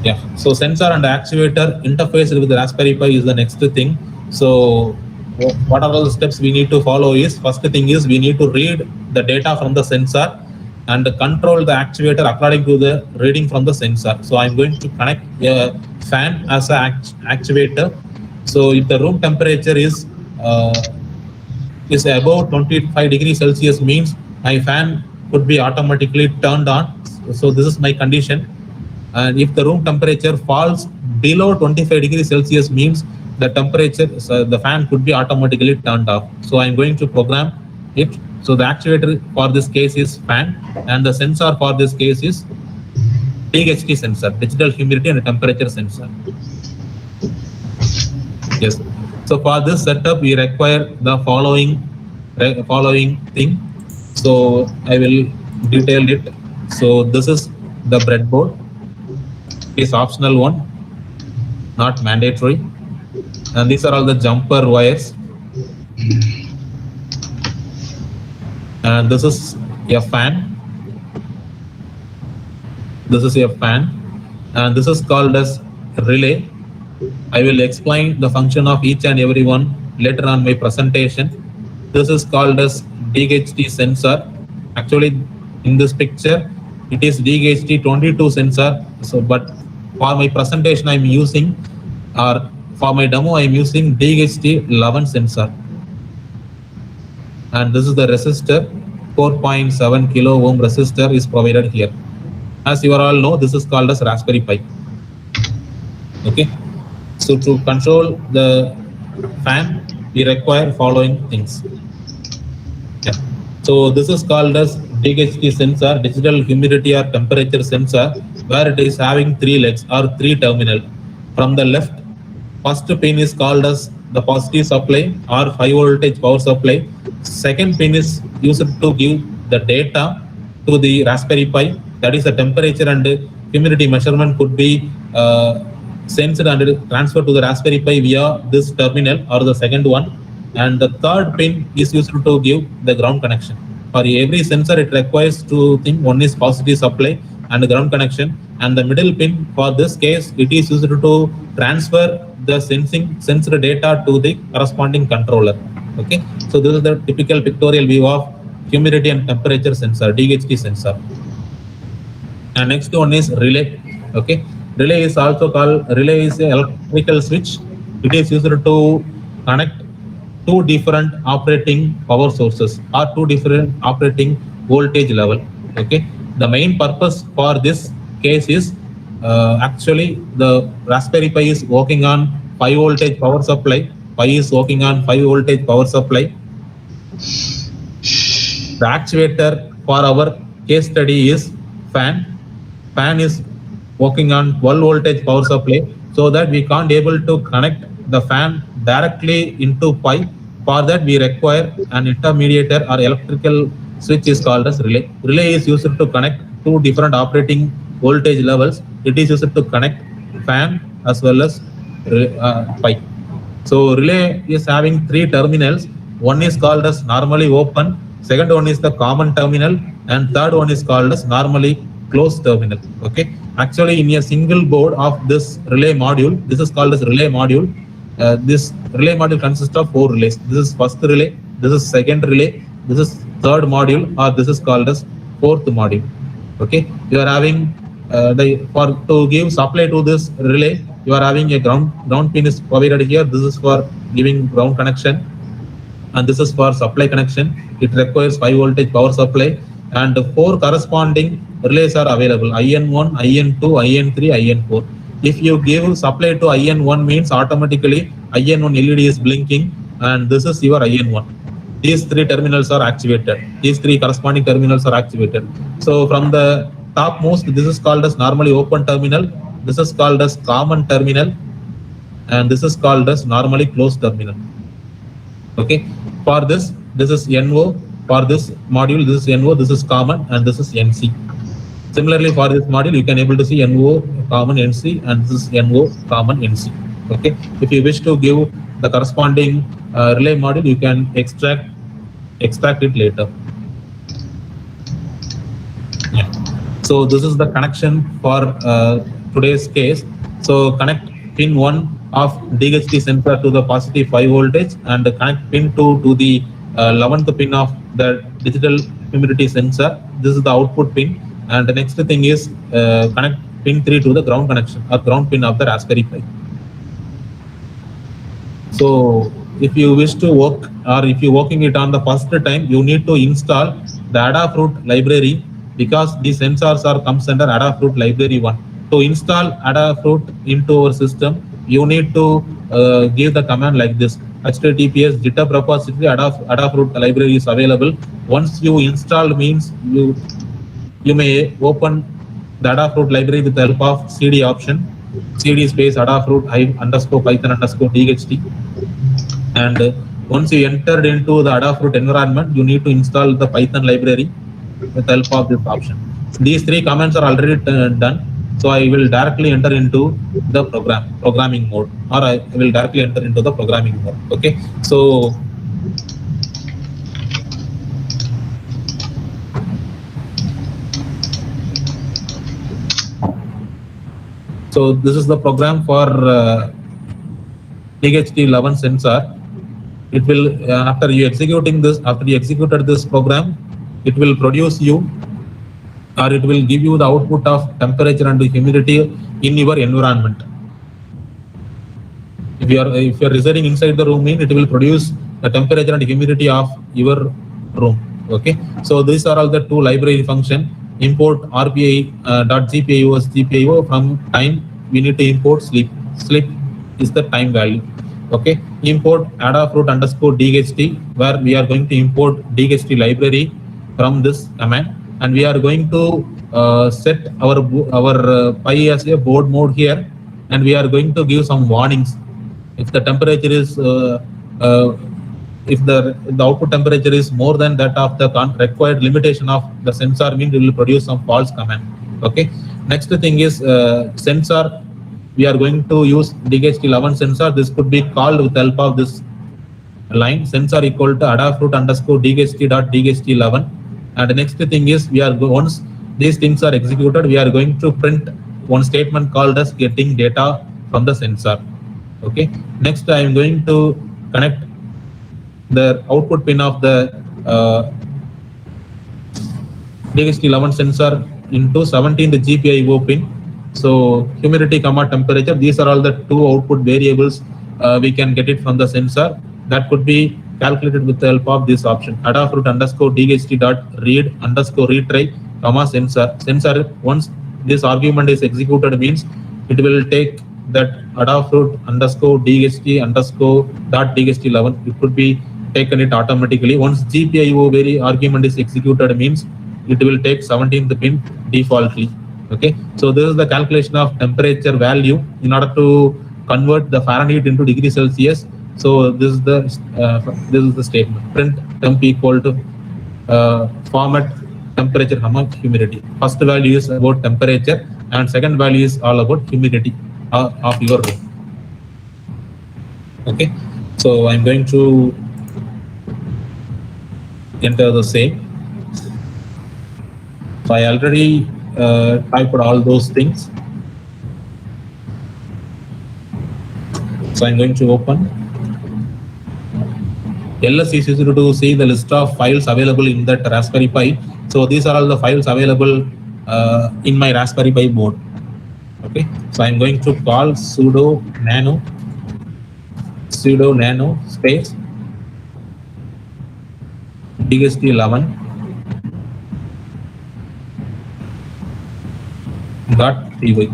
Yeah, so sensor and actuator interface with the Raspberry Pi is the next thing. So what are all the steps we need to follow is, first thing is we need to read the data from the sensor and control the actuator according to the reading from the sensor. So I'm going to connect a fan as an actuator. So if the room temperature is above 25 degrees Celsius, means my fan could be automatically turned on. So this is my condition. And if the room temperature falls below 25 degrees Celsius, means the temperature, the fan could be automatically turned off. So I'm going to program it. So the actuator for this case is fan, and the sensor for this case is DHT sensor, digital humidity and temperature sensor. Yes. So for this setup, we require the following thing. So I will detail it. So this is the breadboard. It's optional one, not mandatory. And these are all the jumper wires. And this is a fan. This is a fan. And this is called as relay. I will explain the function of each and every one later on my presentation. This is called as DHT sensor. Actually, in this picture, it is DHT22 sensor. So, but for my presentation, I'm using, or for my demo, I'm using DHT11 sensor. And this is the resistor, 4.7 kilo ohm resistor is provided here. As you all know, this is called as Raspberry Pi. Okay. So to control the fan, we require following things. Yeah. So this is called as DHT sensor, digital humidity or temperature sensor, where it is having 3 legs or 3 terminal. From the left, first pin is called as the positive supply or 5 voltage power supply. Second pin is used to give the data to the Raspberry Pi. That is the temperature and humidity measurement could be sensed and transferred to the Raspberry Pi via this terminal or the second one. And the third pin is used to give the ground connection. For every sensor, it requires two things. One is positive supply and the ground connection. And the middle pin, for this case, it is used to transfer the sensed data to the corresponding controller. Okay, so this is the typical pictorial view of humidity and temperature sensor, DHT sensor. And next one is relay. Okay, relay is also called, relay is an electrical switch. It is used to connect two different operating power sources or two different operating voltage level. Okay, the main purpose for this case is actually the Raspberry Pi is working on 5 voltage power supply. Pi is working on 5 voltage power supply. The actuator for our case study is fan. Fan is working on 12 voltage power supply, so that we can't able to connect the fan directly into Pi. For that, we require an intermediator or electrical switch is called as relay. Relay is used to connect two different operating voltage levels. It is used to connect fan as well as Pi. So relay is having 3 terminals. One is called as normally open, second one is the common terminal, and third one is called as normally closed terminal. Okay, actually in a single board of this relay module, this is called as relay module. This relay module consists of 4 relays. This is first relay, this is second relay, this is third module, or this is called as fourth module. Okay, you are having to give supply to this relay, you are having a ground pin is provided here. This is for giving ground connection, and this is for supply connection. It requires 5 voltage power supply, and 4 corresponding relays are available: IN1, IN2, IN3, IN4. If you give supply to IN1, means automatically IN1 LED is blinking, and this is your IN1. These 3 terminals are activated. These 3 corresponding terminals are activated. So from the topmost, this is called as normally open terminal, this is called as common terminal, and this is called as normally closed terminal. Okay, for this is NO. For this module, this is NO, this is common, and this is NC. Similarly, for this module, you can able to see NO, common, NC, and this is NO, common, NC. Okay, if you wish to give the corresponding relay module, you can extract it later. Yeah. So this is the connection for today's case. So connect pin 1 of DHT sensor to the positive 5 voltage, and connect pin 2 to the 11th pin of the digital humidity sensor. This is the output pin. And the next thing is connect pin 3 to the ground connection or ground pin of the Raspberry Pi. So if you wish to work, or if you're working it on the first time, you need to install the Adafruit library, because these sensors comes under Adafruit library 1. To install Adafruit into our system, you need to give the command like this: https github repository Adafruit library is available. Once you install, means you may open the Adafruit library with the help of cd option, cd space Adafruit _python_DHT. And once you entered into the Adafruit environment, you need to install the Python library with the help of this option. These 3 commands are already done. So I will directly enter into the programming mode, or I will directly enter into the programming mode. Okay, so this is the program for DHT11 sensor. It will after you executed this program, it will produce you, or it will give you the output of temperature and humidity in your environment. If you are residing inside the room, it will produce the temperature and humidity of your room. Okay, so these are all the 2 library function. Import RPI.gpio as GPIO. From time, we need to import sleep. Sleep is the time value. Okay, import Adafruit_DHT, where we are going to import DHT library from this command, and we are going to set our Pi as a board mode here, and we are going to give some warnings. If the temperature is if the output temperature is more than that of the required limitation of the sensor, means it will produce some false command. Okay, next thing is sensor we are going to use DHT11 sensor. This could be called with the help of this line sensor equal to Adafruit underscore DHT.DHT11. And the next thing is once these things are executed, we are going to print one statement called as getting data from the sensor. Okay. Next, I am going to connect the output pin of the DHT11 sensor into 17th GPIO pin. So humidity, temperature, these are all the two output variables we can get it from the sensor. That could be calculated with the help of this option Adafruit underscore DHT.read underscore retry, sensor. Sensor, once this argument is executed, means it will take that Adafruit underscore DHT underscore dot DHT11. It could be taken it automatically. Once GPIO argument is executed, means it will take 17th pin defaultly. Okay, so this is the calculation of temperature value in order to convert the Fahrenheit into degree Celsius. So this is the statement: print temp equal to format temperature, humidity. First value is about temperature, and second value is all about humidity of your room. Okay, so I'm going to enter the same. So I already typed all those things. So I'm going to open. LS is used to see the list of files available in that Raspberry Pi. So these are all the files available in my Raspberry Pi board. Okay, so I'm going to call sudo nano space DHT11 .py.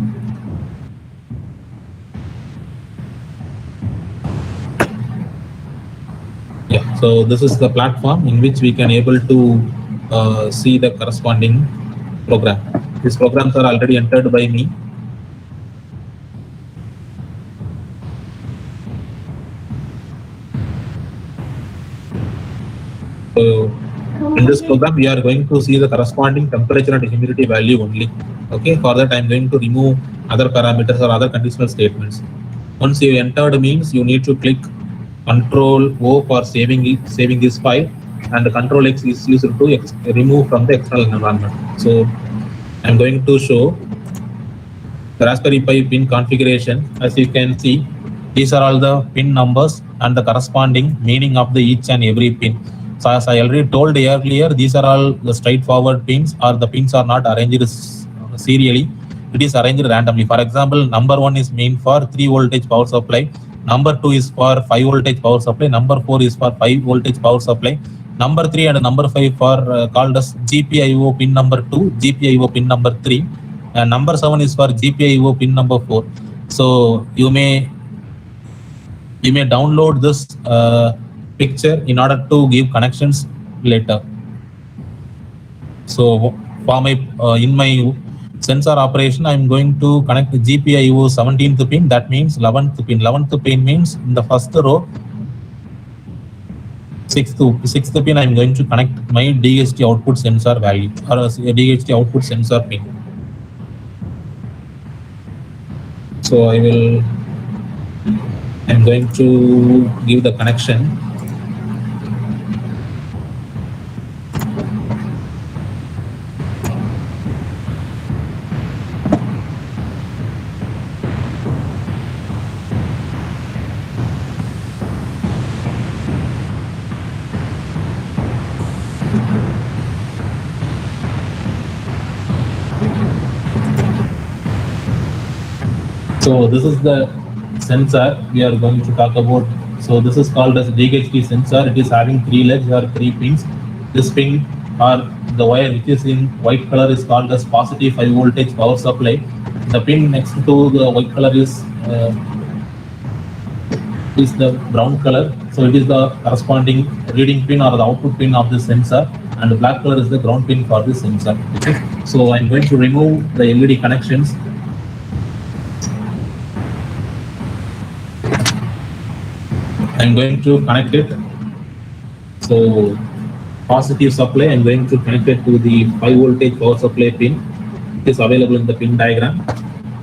Yeah, so this is the platform in which we can able to see the corresponding program. These programs are already entered by me. So in this program, we are going to see the corresponding temperature and humidity value only. Okay, for that I'm going to remove other parameters or other conditional statements. Once you entered, means you need to click Control O for saving this file, and Control X is used to remove from the external environment. So I'm going to show the Raspberry Pi pin configuration. As you can see, these are all the pin numbers and the corresponding meaning of the each and every pin. So as I already told earlier, these are all the straightforward pins, or the pins are not arranged serially. It is arranged randomly. For example, number 1 is meant for 3 voltage power supply. Number 2 is for 5 voltage power supply. Number 4 is for 5 voltage power supply. Number 3 and number 5 for called as GPIO pin number 2, GPIO pin number 3, and number 7 is for GPIO pin number 4. So you may download this picture in order to give connections later. So for my in my sensor operation, I'm going to connect the GPIO 17th pin. That means 11th pin. 11th pin means in the first row, 6th pin, I'm going to connect my DHT output sensor value, or a DHT output sensor pin. So I'm going to give the connection. So this is the sensor we are going to talk about. So this is called as DHT sensor. It is having 3 legs or 3 pins. This pin, or the wire which is in white color, is called as positive 5 voltage power supply. The pin next to the white color is the brown color. So it is the corresponding reading pin or the output pin of the sensor, and the black color is the ground pin for the sensor. Okay. So I'm going to remove the LED connections. I'm going to connect it. So positive supply, I'm going to connect it to the 5 voltage power supply pin. It is available in the pin diagram.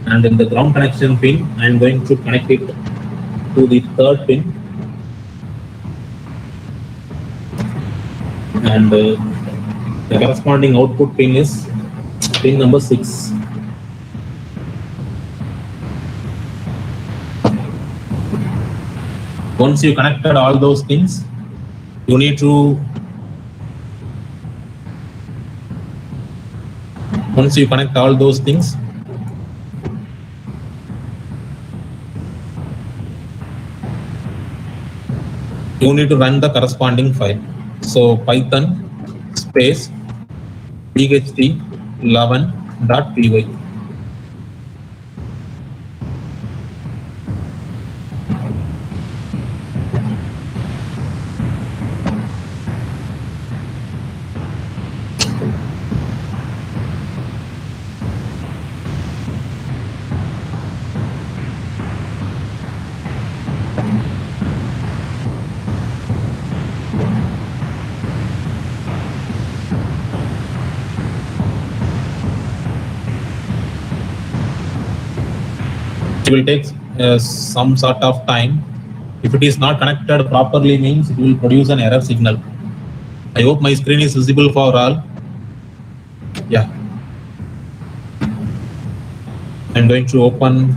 And in the ground connection pin, I am going to connect it to the third pin. And the corresponding output pin is pin number 6. Once you connected all those things, you need to connect all those things, you need to run the corresponding file. So Python space txt11.py. It will take some sort of time. If it is not connected properly, means it will produce an error signal. I hope my screen is visible for all. Yeah. I'm going to open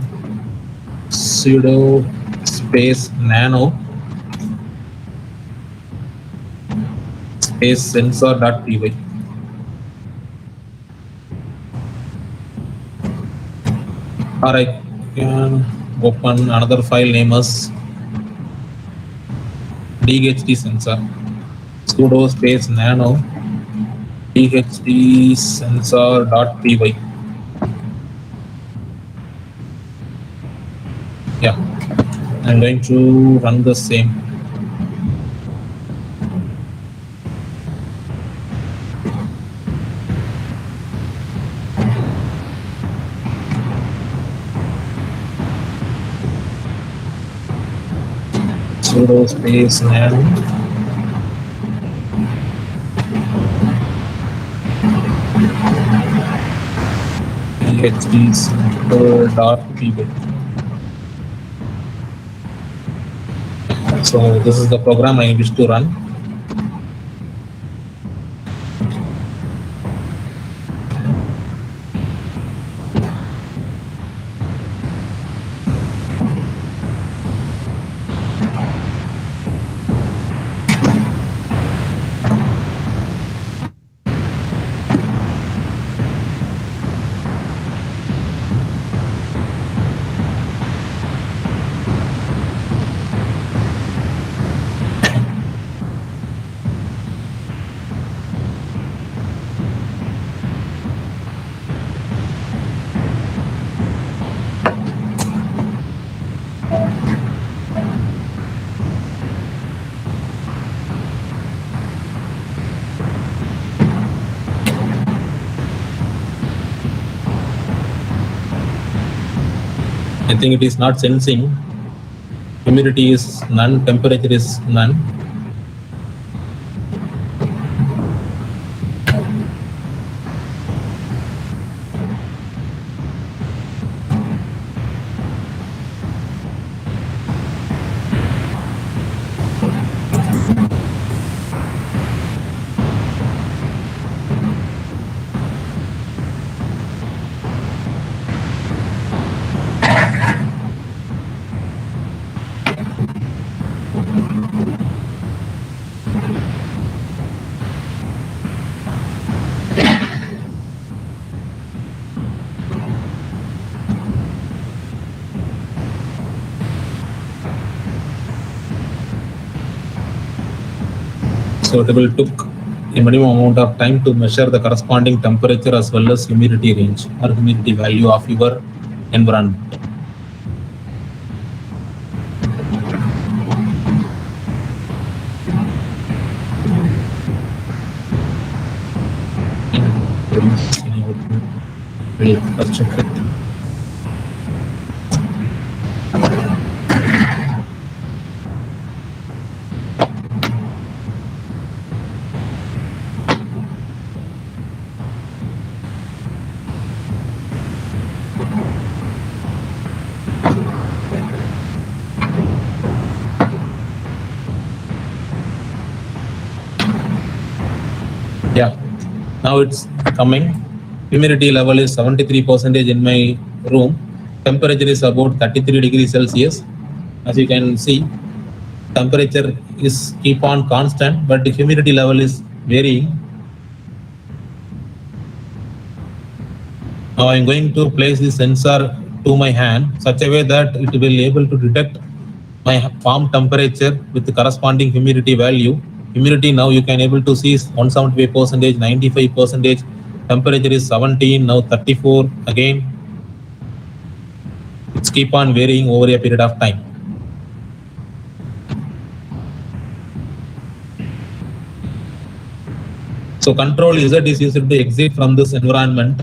sudo space nano space sensor.py. Or I can open another file name as dht sensor, sudo space nano dht sensor.py. Yeah, I'm going to run the same. Sudo space nano dht sensor.py. So this is the program I wish to run. I think it is not sensing. Humidity is none, temperature is none. So it will took a minimum amount of time to measure the corresponding temperature as well as humidity range or humidity value of your environment. Let's check it. Yeah, now it's coming. Humidity level is 73% in my room. Temperature is about 33 degrees Celsius. As you can see, temperature is keep on constant, but the humidity level is varying. Now I'm going to place the sensor to my hand such a way that it will be able to detect my palm temperature with the corresponding humidity value. Humidity now you can able to see is 175%, 95%. Temperature is 17, now 34 again. It's keep on varying over a period of time. So control Z is used to exit from this environment.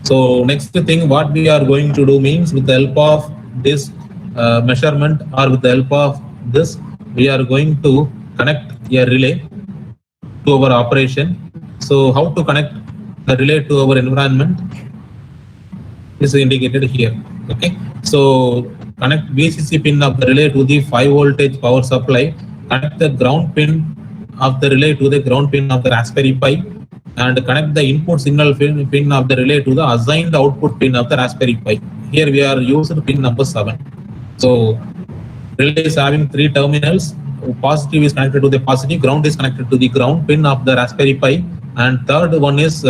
So next thing what we are going to do means with the help of this measurement or with the help of this, we are going to connect a relay to our operation. So how to connect the relay to our environment is indicated here. Okay. So connect VCC pin of the relay to the 5 voltage power supply. Connect the ground pin of the relay to the ground pin of the Raspberry Pi, and connect the input signal pin of the relay to the assigned output pin of the Raspberry Pi. Here we are using pin number 7. So relay is having 3 terminals. Positive is connected to the positive, ground is connected to the ground pin of the Raspberry Pi, and third one is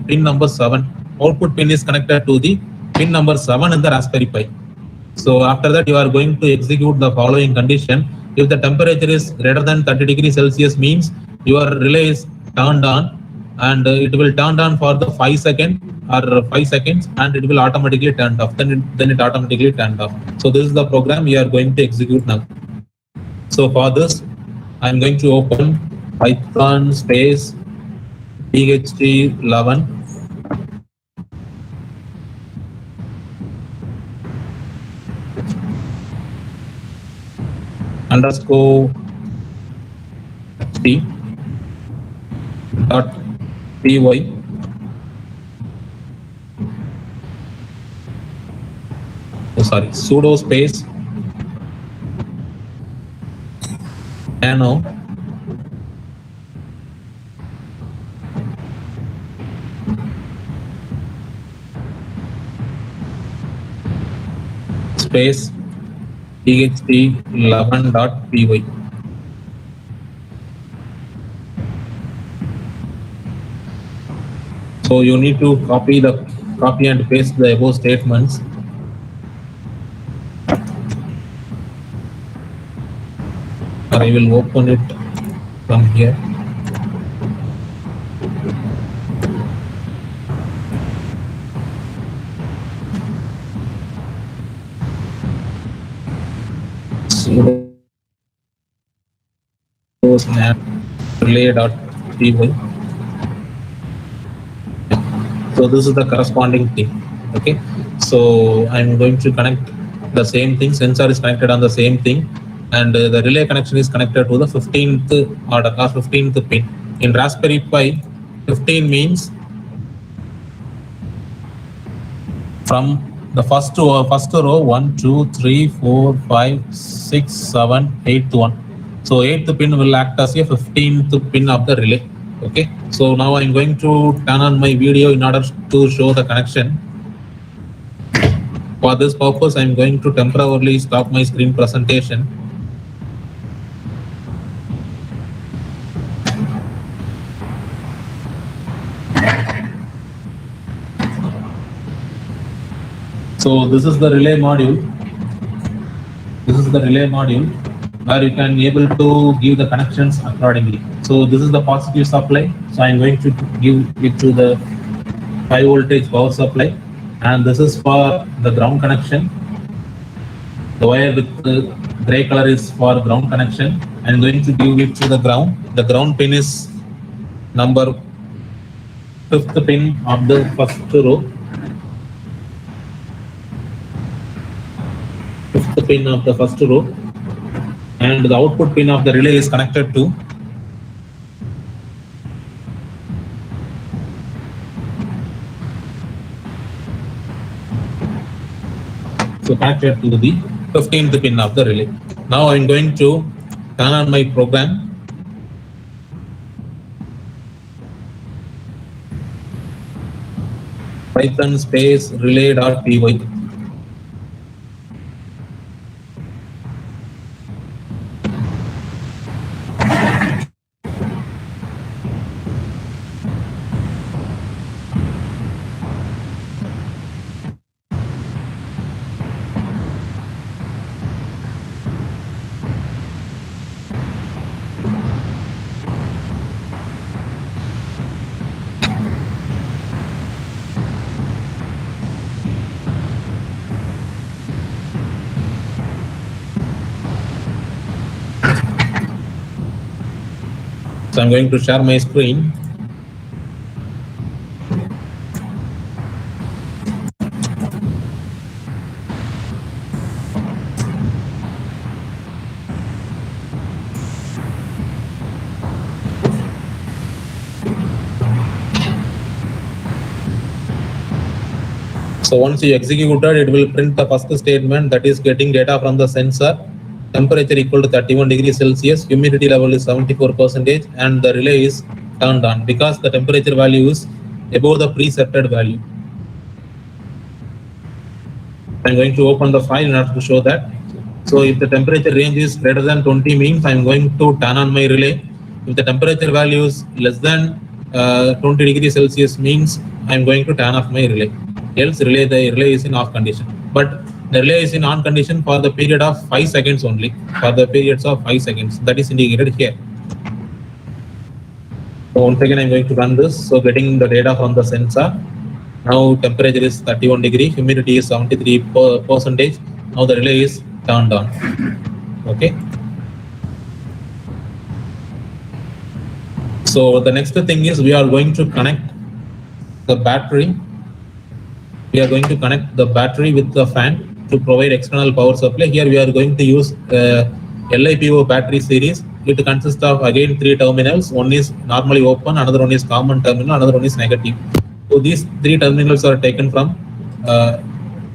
pin number 7. Output pin is connected to the pin number 7 in the Raspberry Pi. So after that, you are going to execute the following condition. If the temperature is greater than 30 degrees Celsius, means your relay is turned on, and it will turn on for the 5 seconds or 5 seconds, and it will automatically turn off. Then it automatically turned off. So this is the program we are going to execute now. So for this, I'm going to open Python space PHP11 underscore t dot py sudo space nano space php11.py. So you need to copy and paste the above statements. I will open it from here. relay.py. So this is the corresponding thing. Okay. So I'm going to connect the same thing. Sensor is connected on the same thing, and the relay connection is connected to the 15th order or 15th pin. In Raspberry Pi, 15 means from the first row 1, 2, 3, 4, 5, 6, 7, 8th one. So 8th pin will act as a 15th pin of the relay. Okay. So now I'm going to turn on my video in order to show the connection. For this purpose, I'm going to temporarily stop my screen presentation. So this is the relay module. Where you can able to give the connections accordingly. So this is the positive supply. So I'm going to give it to the 5 voltage power supply, and this is for the ground connection. The wire with the gray color is for ground connection. I'm going to give it to the ground. The ground pin is number 5th pin of the first row. 5th pin of the first row. And the output pin of the relay is connected to the 15th pin of the relay. Now I'm going to turn on my program. Python space relay.py. So I'm going to share my screen. So once you executed, it will print the first statement, that is getting data from the sensor. Temperature equal to 31 degrees Celsius, humidity level is 74%, and the relay is turned on because the temperature value is above the presetted value. I'm going to open the file in order to show that. So if the temperature range is greater than 20 means I'm going to turn on my relay. If the temperature value is less than 20 degrees Celsius means I'm going to turn off my relay. Else the relay is in off condition. But the relay is in on condition for the period of 5 seconds only. For the periods of 5 seconds, that is indicated here. So once again I'm going to run this. So getting the data from the sensor. Now temperature is 31 degree, humidity is 73%. Now the relay is turned on. Okay. So the next thing is we are going to connect the battery. We are going to connect the battery with the fan to provide external power supply. Here we are going to use LiPo battery series. It consists of again 3 terminals. One is normally open, another one is common terminal, another one is negative. So these 3 terminals are taken from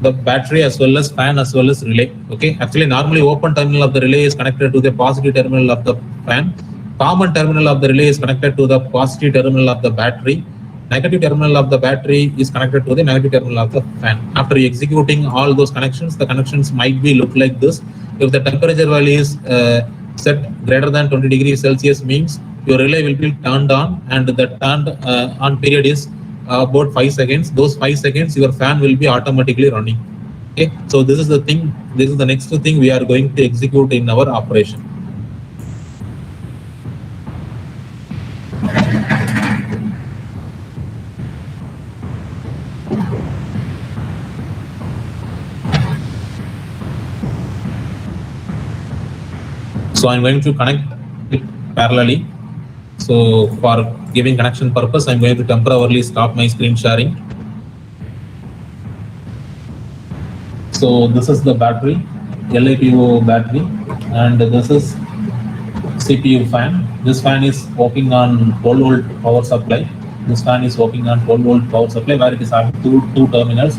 the battery as well as fan as well as relay. Okay. Actually, normally open terminal of the relay is connected to the positive terminal of the fan. Common terminal of the relay is connected to the positive terminal of the battery. Negative terminal of the battery is connected to the negative terminal of the fan. After executing all those connections, the connections might be look like this. If the temperature value is set greater than 20 degrees Celsius means your relay will be turned on, and the turned on period is about 5 seconds. Those 5 seconds your fan will be automatically running. Okay, so this is the thing, this is the next thing we are going to execute in our operation. So I'm going to connect it parallelly. So for giving connection purpose, I'm going to temporarily stop my screen sharing. So this is the battery, LiPo battery, and this is CPU fan. This fan is working on 12 volt power supply. This fan is working on 12 volt power supply where it is having two terminals.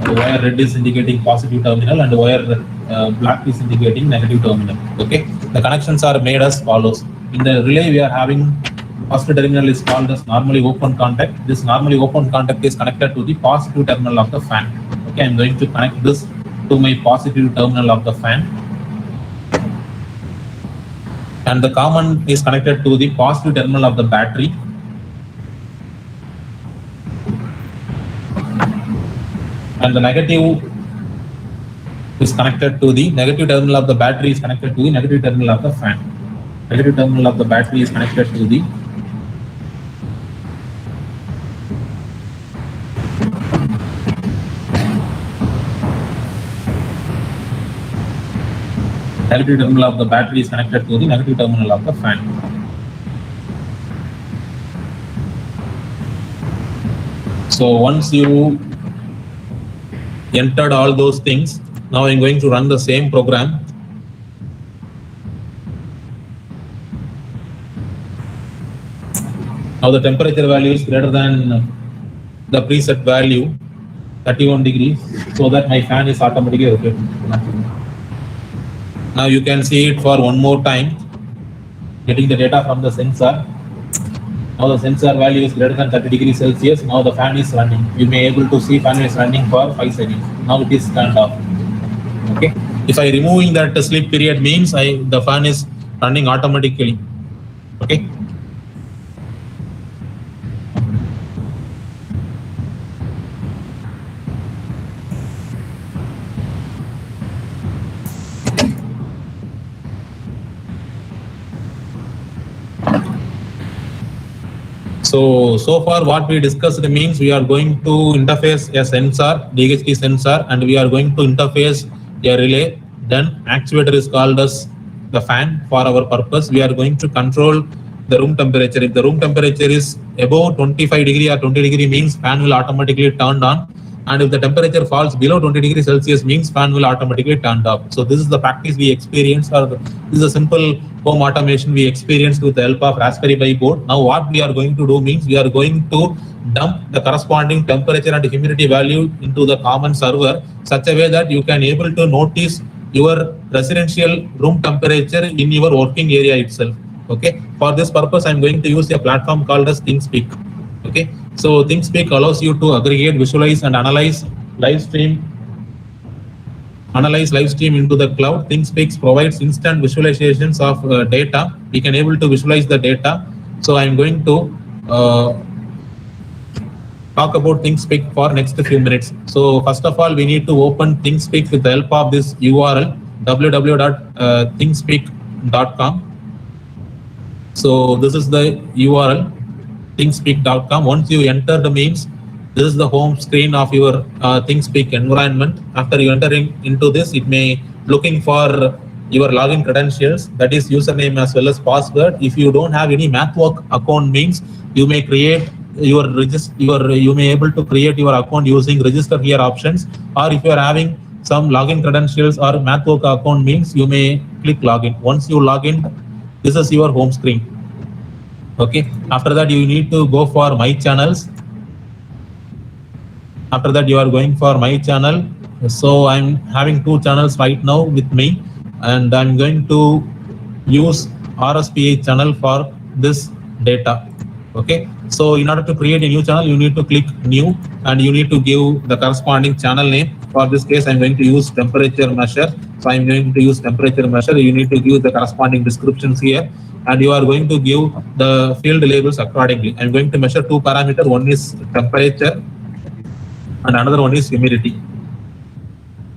Wire red is indicating positive terminal and wire black is indicating negative terminal. Okay, the connections are made as follows. In the relay, we are having first terminal is called as normally open contact. This normally open contact is connected to the positive terminal of the fan. Okay, I'm going to connect this to my positive terminal of the fan. And the common is connected to the positive terminal of the battery. And the negative is connected to the negative terminal of the battery is connected to the negative terminal of the fan. Negative terminal of the battery is connected to the negative terminal of the battery is connected to the negative terminal of the fan. So once you entered all those things, now I'm going to run the same program. Now the temperature value is greater than the preset value, 31 degrees, so that my fan is automatically rotated. Now you can see it for one more time, getting the data from the sensor. Now the sensor value is greater than 30 degrees Celsius. Now the fan is running. You may able to see fan is running for 5 seconds. Now it is turned off. Okay. If I removing that sleep period means the fan is running automatically. Okay. So far what we discussed means we are going to interface a sensor, DHT sensor, and we are going to interface a relay. Then actuator is called as the fan for our purpose. We are going to control the room temperature. If the room temperature is above 25 degree or 20 degree means fan will automatically turn on. And if the temperature falls below 20 degrees Celsius means fan will automatically turn off. So this is the practice we experience, or this is a simple home automation we experienced with the help of Raspberry Pi board. Now what we are going to do means we are going to dump the corresponding temperature and humidity value into the common server such a way that you can able to notice your residential room temperature in your working area itself. Okay. For this purpose, I'm going to use a platform called as ThinkSpeak. Okay. So ThinkSpeak allows you to aggregate, visualize, and analyze live stream into the cloud. ThinkSpeak provides instant visualizations of data. We can able to visualize the data. So I'm going to talk about ThinkSpeak for next few minutes. So first of all, we need to open ThinkSpeak with the help of this URL www.thinkspeak.com. So this is the URL thinkspeak.com. Once you enter the means, this is the home screen of your ThinkSpeak environment. After you entering into this, it may looking for your login credentials, that is username as well as password. If you don't have any MathWork account means, you may create you may able to create your account using register here options, or if you are having some login credentials or MathWork account means, you may click login. Once you log in, this is your home screen. Okay. After that, you need to go for my channels. After that, you are going for my channel. So I'm having 2 channels right now with me, and I'm going to use RSPI channel for this data. Okay. So in order to create a new channel, you need to click new, and you need to give the corresponding channel name. For this case, I'm going to use temperature measure. So I'm going to use temperature measure. You need to give the corresponding descriptions here, and you are going to give the field labels accordingly. I'm going to measure 2 parameters. One is temperature and another one is humidity.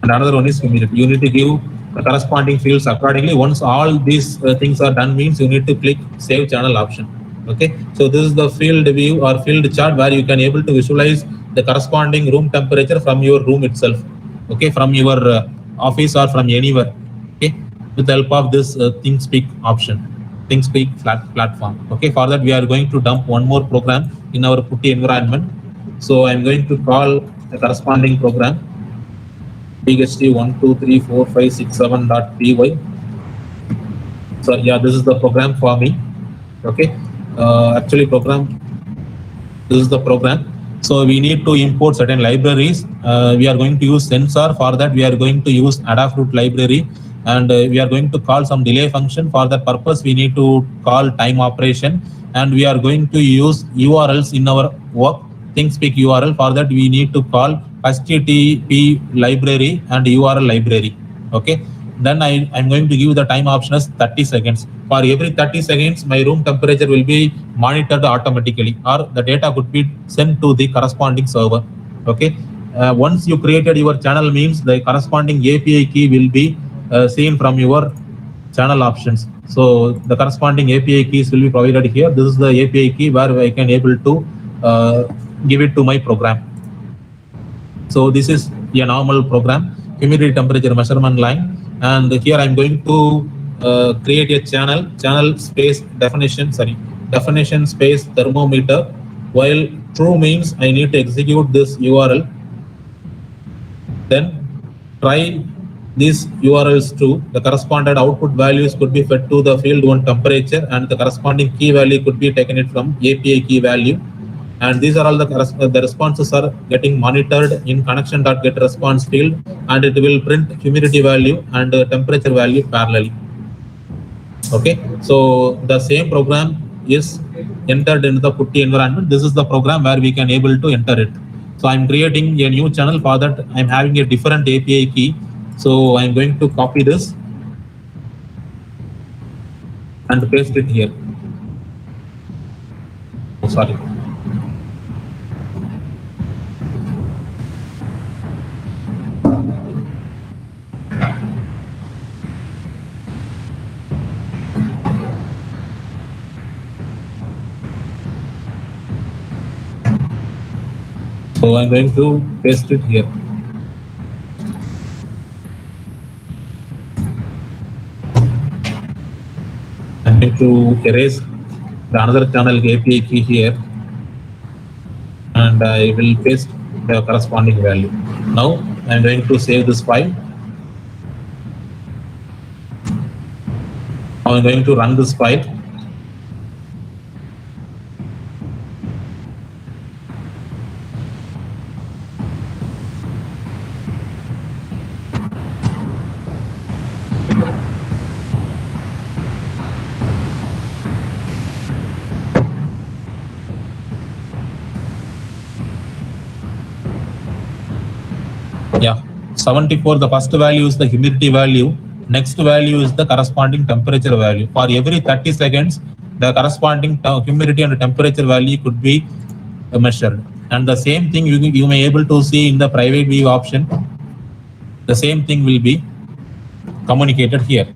You need to give the corresponding fields accordingly. Once all these things are done means, you need to click save channel option. Okay. So this is the field view or field chart where you can able to visualize the corresponding room temperature from your room itself. Okay. From your office or from anywhere. Okay. With the help of this ThinkSpeak option, ThinkSpeak platform. Okay. For that, we are going to dump one more program in our Putty environment. So I'm going to call the corresponding program DHT1234567.py. So yeah, this is the program for me. Okay. This is the program. So we need to import certain libraries. We are going to use sensor. For that, we are going to use Adafruit library, and we are going to call some delay function. For that purpose, we need to call time operation, and we are going to use URLs in our work. ThinkSpeak URL. For that, we need to call HTTP library and URL library. Okay. Then I'm going to give the time option as 30 seconds. For every 30 seconds, my room temperature will be monitored automatically, or the data could be sent to the corresponding server. Okay. Once you created your channel means, the corresponding API key will be seen from your channel options. So the corresponding API keys will be provided here. This is the API key where I can able to give it to my program. So this is a normal program, humidity temperature measurement line, and here I'm going to create a channel space definition space thermometer. While true means I need to execute this URL. Then try these URLs too. The corresponding output values could be fed to the field 1 temperature, and the corresponding key value could be taken it from API key value. And these are all the responses are getting monitored in connection.getResponse field, and it will print humidity value and temperature value parallelly. Okay. So the same program is entered into the putty environment. This is the program where we can able to enter it. So I'm creating a new channel. For that, I'm having a different API key. So I'm going to copy this and paste it here. Oh, sorry. So I'm going to paste it here. I'm going to erase the another channel API key here, and I will paste the corresponding value. Now I'm going to save this file. Now I'm going to run this file. Yeah, 74, the first value is the humidity value. Next value is the corresponding temperature value. For every 30 seconds, the corresponding humidity and temperature value could be measured. And the same thing you may able to see in the private view option. The same thing will be communicated here.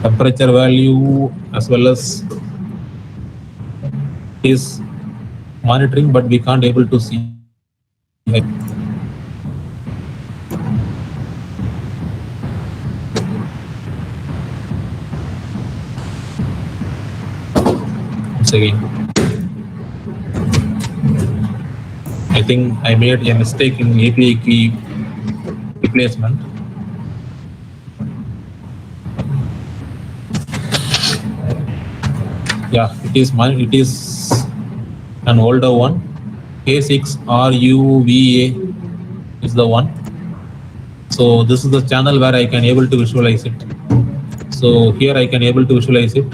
Temperature value as well as is monitoring, but we can't able to see. Once again, I think I made a mistake in API key replacement. Yeah, it is an older one. K6RUVA is the one. So this is the channel where I can able to visualize it. So here I can able to visualize it.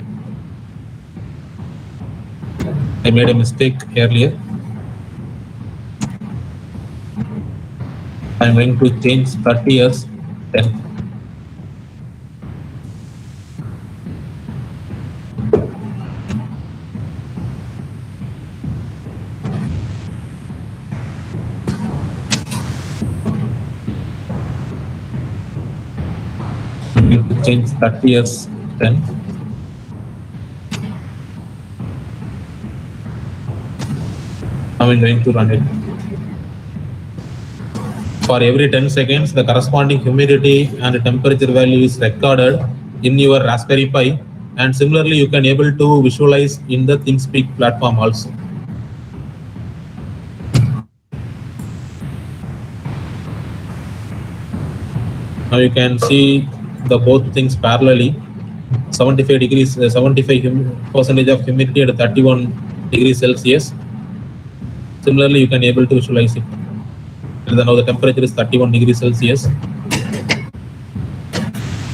I made a mistake earlier. I'm going to change 30 as 10. Change 30 as 10. Now I'm going to run it. For every 10 seconds, the corresponding humidity and temperature value is recorded in your Raspberry Pi, and similarly you can able to visualize in the ThinkSpeak platform also. Now you can see the both things parallelly. 75 degrees, 75% of humidity at 31 degrees Celsius. Similarly, you can able to visualize it. And now the temperature is 31 degrees Celsius.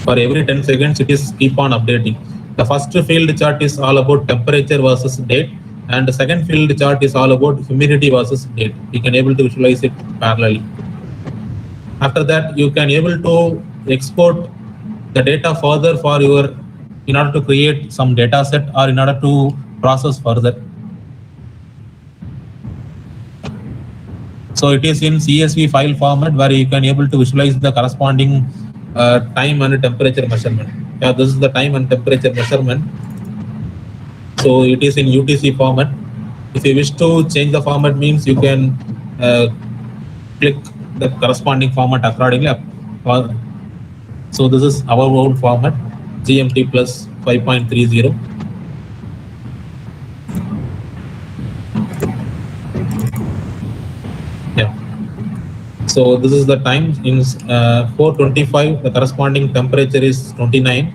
For every 10 seconds, it is keep on updating. The first field chart is all about temperature versus date, and the second field chart is all about humidity versus date. You can able to visualize it parallelly. After that, you can able to export the data further for your, in order to create some data set or in order to process further. So it is in CSV file format where you can able to visualize the corresponding time and temperature measurement. Yeah, this is the time and temperature measurement. So it is in UTC format. If you wish to change the format, means you can click the corresponding format accordingly. So this is our own format, GMT plus 5.30. Yeah. So this is the time in 4:25. The corresponding temperature is 29,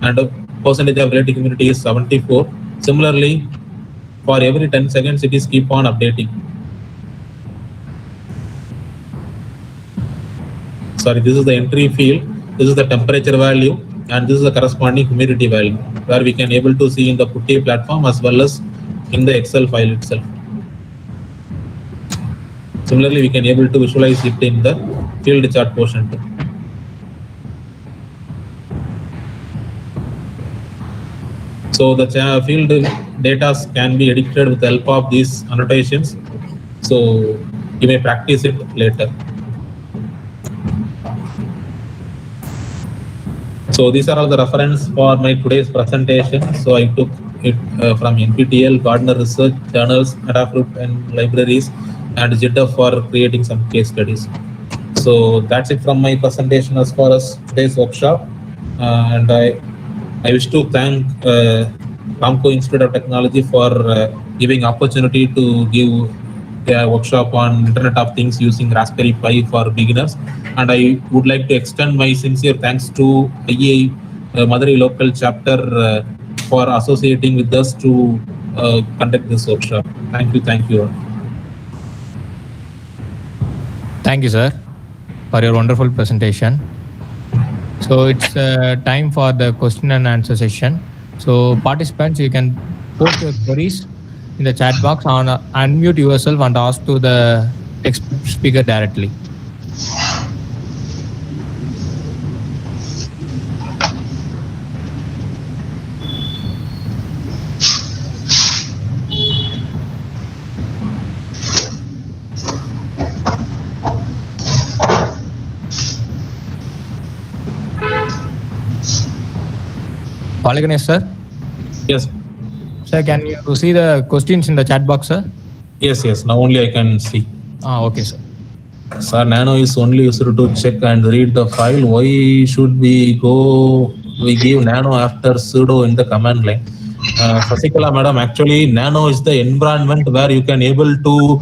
and percentage of relative humidity is 74. Similarly, for every 10 seconds, it is keep on updating. Sorry, this is the entry field, this is the temperature value, and this is the corresponding humidity value, where we can able to see in the Putty platform as well as in the Excel file itself. Similarly, we can able to visualize it in the field chart portion too. So the field data can be edited with the help of these annotations. So you may practice it later. So these are all the reference for my today's presentation. So I took it from NPTEL, Gardner Research, journals, Adafruit and libraries, and GitHub for creating some case studies. So that's it from my presentation as far as today's workshop. And I wish to thank Ramco Institute of Technology for giving opportunity to give a workshop on Internet of Things using Raspberry Pi for beginners. And I would like to extend my sincere thanks to IEI Madurai local chapter for associating with us to conduct this workshop. Thank you. Thank you all. Thank you, sir, for your wonderful presentation. So it's time for the question and answer session. So participants, you can post your queries in the chat box, on unmute yourself and ask to the speaker directly. Valai Ganesh, sir? Yes. Sir, can you see the questions in the chat box, sir? Yes. Now only I can see. Okay, sir. Sir, Nano is only used to check and read the file. Why should we give Nano after sudo in the command line? Sasikala madam, actually Nano is the environment where you can able to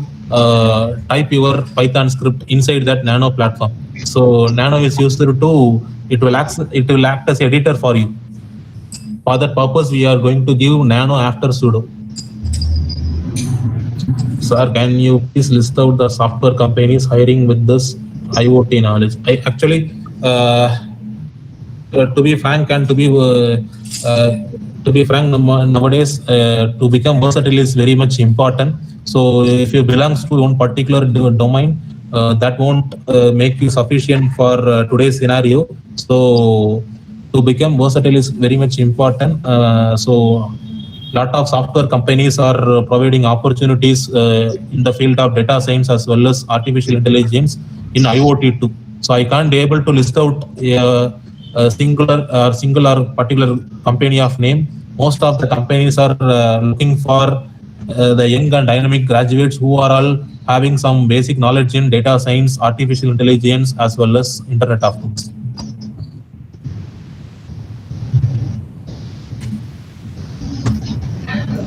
type your Python script inside that Nano platform. So Nano is used to, it will act as editor for you. For that purpose, we are going to give Nano after sudo. Sir, can you please list out the software companies hiring with this IoT knowledge? I actually, to be frank and to be frank, nowadays to become versatile is very much important. So if you belongs to one particular domain, that won't make you sufficient for today's scenario. So to become versatile is very much important. So lot of software companies are providing opportunities in the field of data science as well as artificial intelligence in IoT too. So I can't be able to list out a single or particular company of name. Most of the companies are looking for the young and dynamic graduates who are all having some basic knowledge in data science, artificial intelligence, as well as Internet of Things.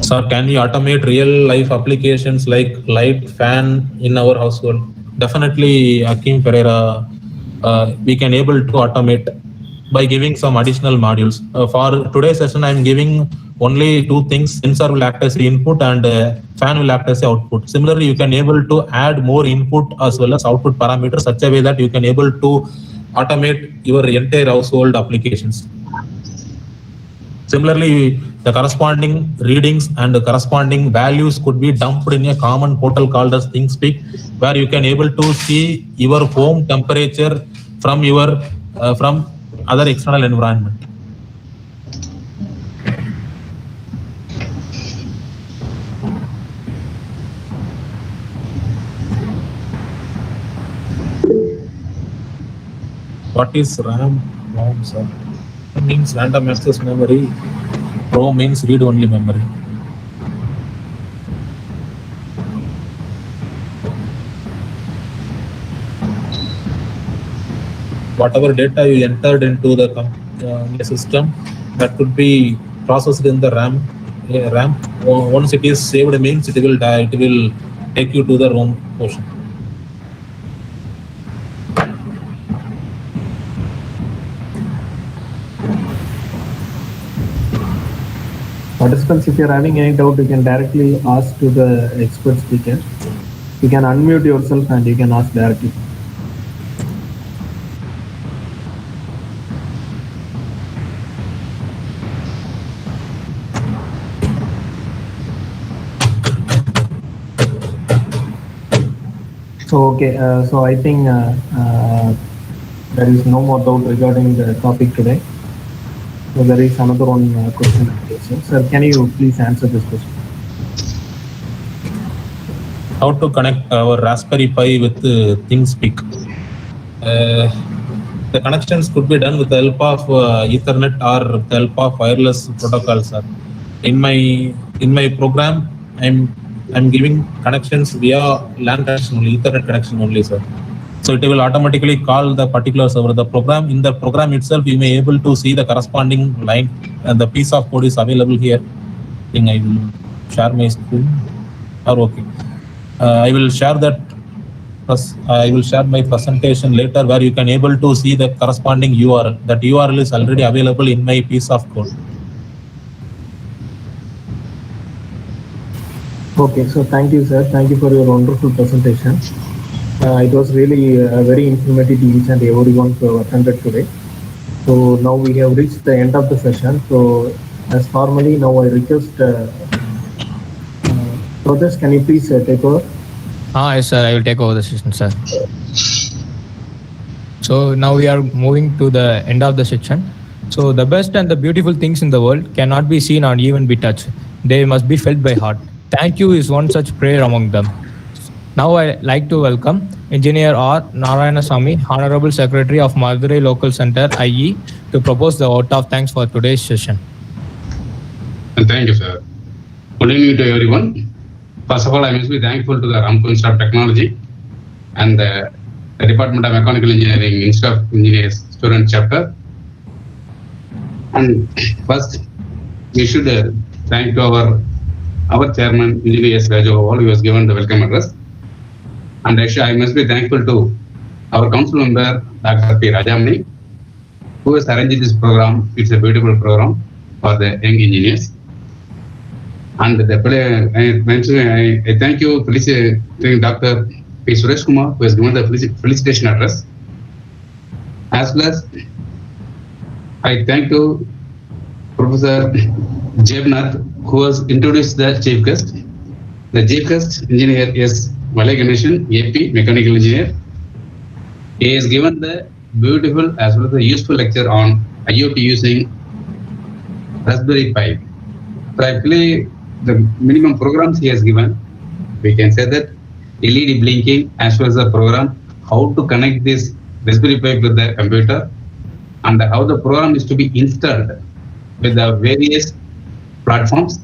Sir, can we automate real life applications like light, fan in our household? Definitely, Akim Pereira, we can able to automate by giving some additional modules. For today's session, I'm giving only two things. Sensor will act as the input and fan will act as the output. Similarly, you can able to add more input as well as output parameters such a way that you can able to automate your entire household applications. Similarly, the corresponding readings and the corresponding values could be dumped in a common portal called as ThinkSpeak, where you can able to see your home temperature from your from other external environment. What is RAM? ROM, sir. It means random access memory. ROM means read-only memory. Whatever data you entered into the system, that could be processed in the RAM. Once it is saved, means it will die. It will take you to the ROM portion. Participants, if you're having any doubt, you can directly ask to the expert speaker. You can unmute yourself and you can ask directly. So, okay, so I think there is no more doubt regarding the topic today. So there is another one question. So, sir, can you please answer this question? How to connect our Raspberry Pi with ThinkSpeak? The connections could be done with the help of Ethernet or with the help of wireless protocols, sir. In my program, I'm giving connections via LAN connection only, Ethernet connection only, sir. So it will automatically call the particular server. The program, in the program itself, you may able to see the corresponding line, and the piece of code is available here. I think I will share my screen. Or okay, I will share that. I will share my presentation later, where you can able to see the corresponding URL. That URL is already available in my piece of code. Okay, so thank you, sir. Thank you for your wonderful presentation. It was really very informative to each and everyone who attended today. So now we have reached the end of the session. So as formally, now I request Pradesh, can you please take over? Yes, sir. I will take over the session, sir. So now we are moving to the end of the section. So the best and the beautiful things in the world cannot be seen or even be touched. They must be felt by heart. Thank you is one such prayer among them. Now I like to welcome Engineer R. Narayanasamy, Honorable Secretary of Madurai Local Center, IE, to propose the vote of thanks for today's session. Thank you, sir. Good evening to everyone. First of all, I must be thankful to the Ramco Institute of Technology and the Department of Mechanical Engineering Institute of Engineers Student Chapter. And first, we should thank to our chairman, Engineer S. Rajagopal, who has given the welcome address. And actually, I must be thankful to our council member, Dr. P. Rajamani, who has arranged this program. It's a beautiful program for the young engineers. And I thank you, Dr. P. Suresh Kumar, who has given the felicitation address. As well as, I thank to Professor Jebnath, who has introduced the chief guest. The chief guest engineer is Valai Ganesh, AP, Mechanical Engineer. He has given the beautiful as well as the useful lecture on IoT using Raspberry Pi. So actually, the minimum programs he has given, we can say that LED blinking as well as the program, how to connect this Raspberry Pi with the computer, and how the program is to be installed with the various platforms,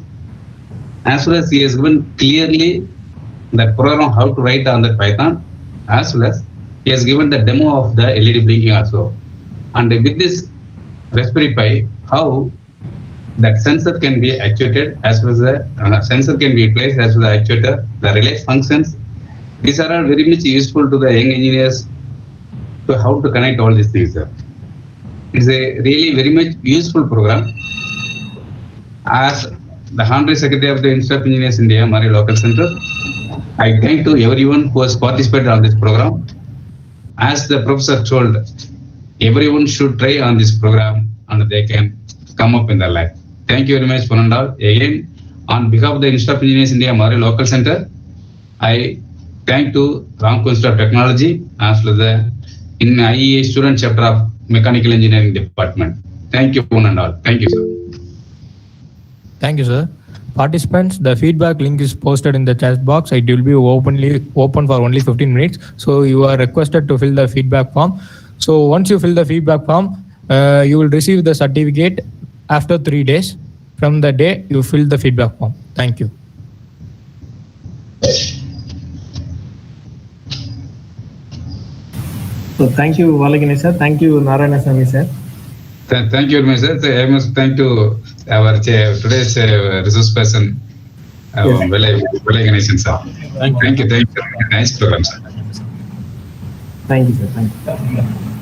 as well as he has given clearly the program how to write on the Python, as well as he has given the demo of the LED blinking also. And with this Raspberry Pi, how that sensor can be actuated, as well as the sensor can be placed as well as the actuator, the relay functions. These are all very much useful to the young engineers to how to connect all these things. It's a really very much useful program. As the Honorary Secretary of the Institute of Engineers India, Madurai Local Center, I thank to everyone who has participated on this program. As the professor told, everyone should try on this program and they can come up in their life. Thank you very much, Panandal. Again, on behalf of the Institute of Engineers India, Madurai Local Center, I thank to Ramco Institute of Technology as well as the IEA Student Chapter of Mechanical Engineering Department. Thank you, one and all. Thank you, sir. Thank you, sir. Participants, the feedback link is posted in the chat box. It will be open for only 15 minutes. So you are requested to fill the feedback form. So once you fill the feedback form, you will receive the certificate after 3 days from the day you fill the feedback form. Thank you. So thank you, Valai Ganesh sir. Thank you, Narayanasamy sir. Thank you very much, sir. I must thank to our today's resource person, Valai Ganesh sir. Thank you. Thank you. Nice program, sir. Thank you, sir. Thank you.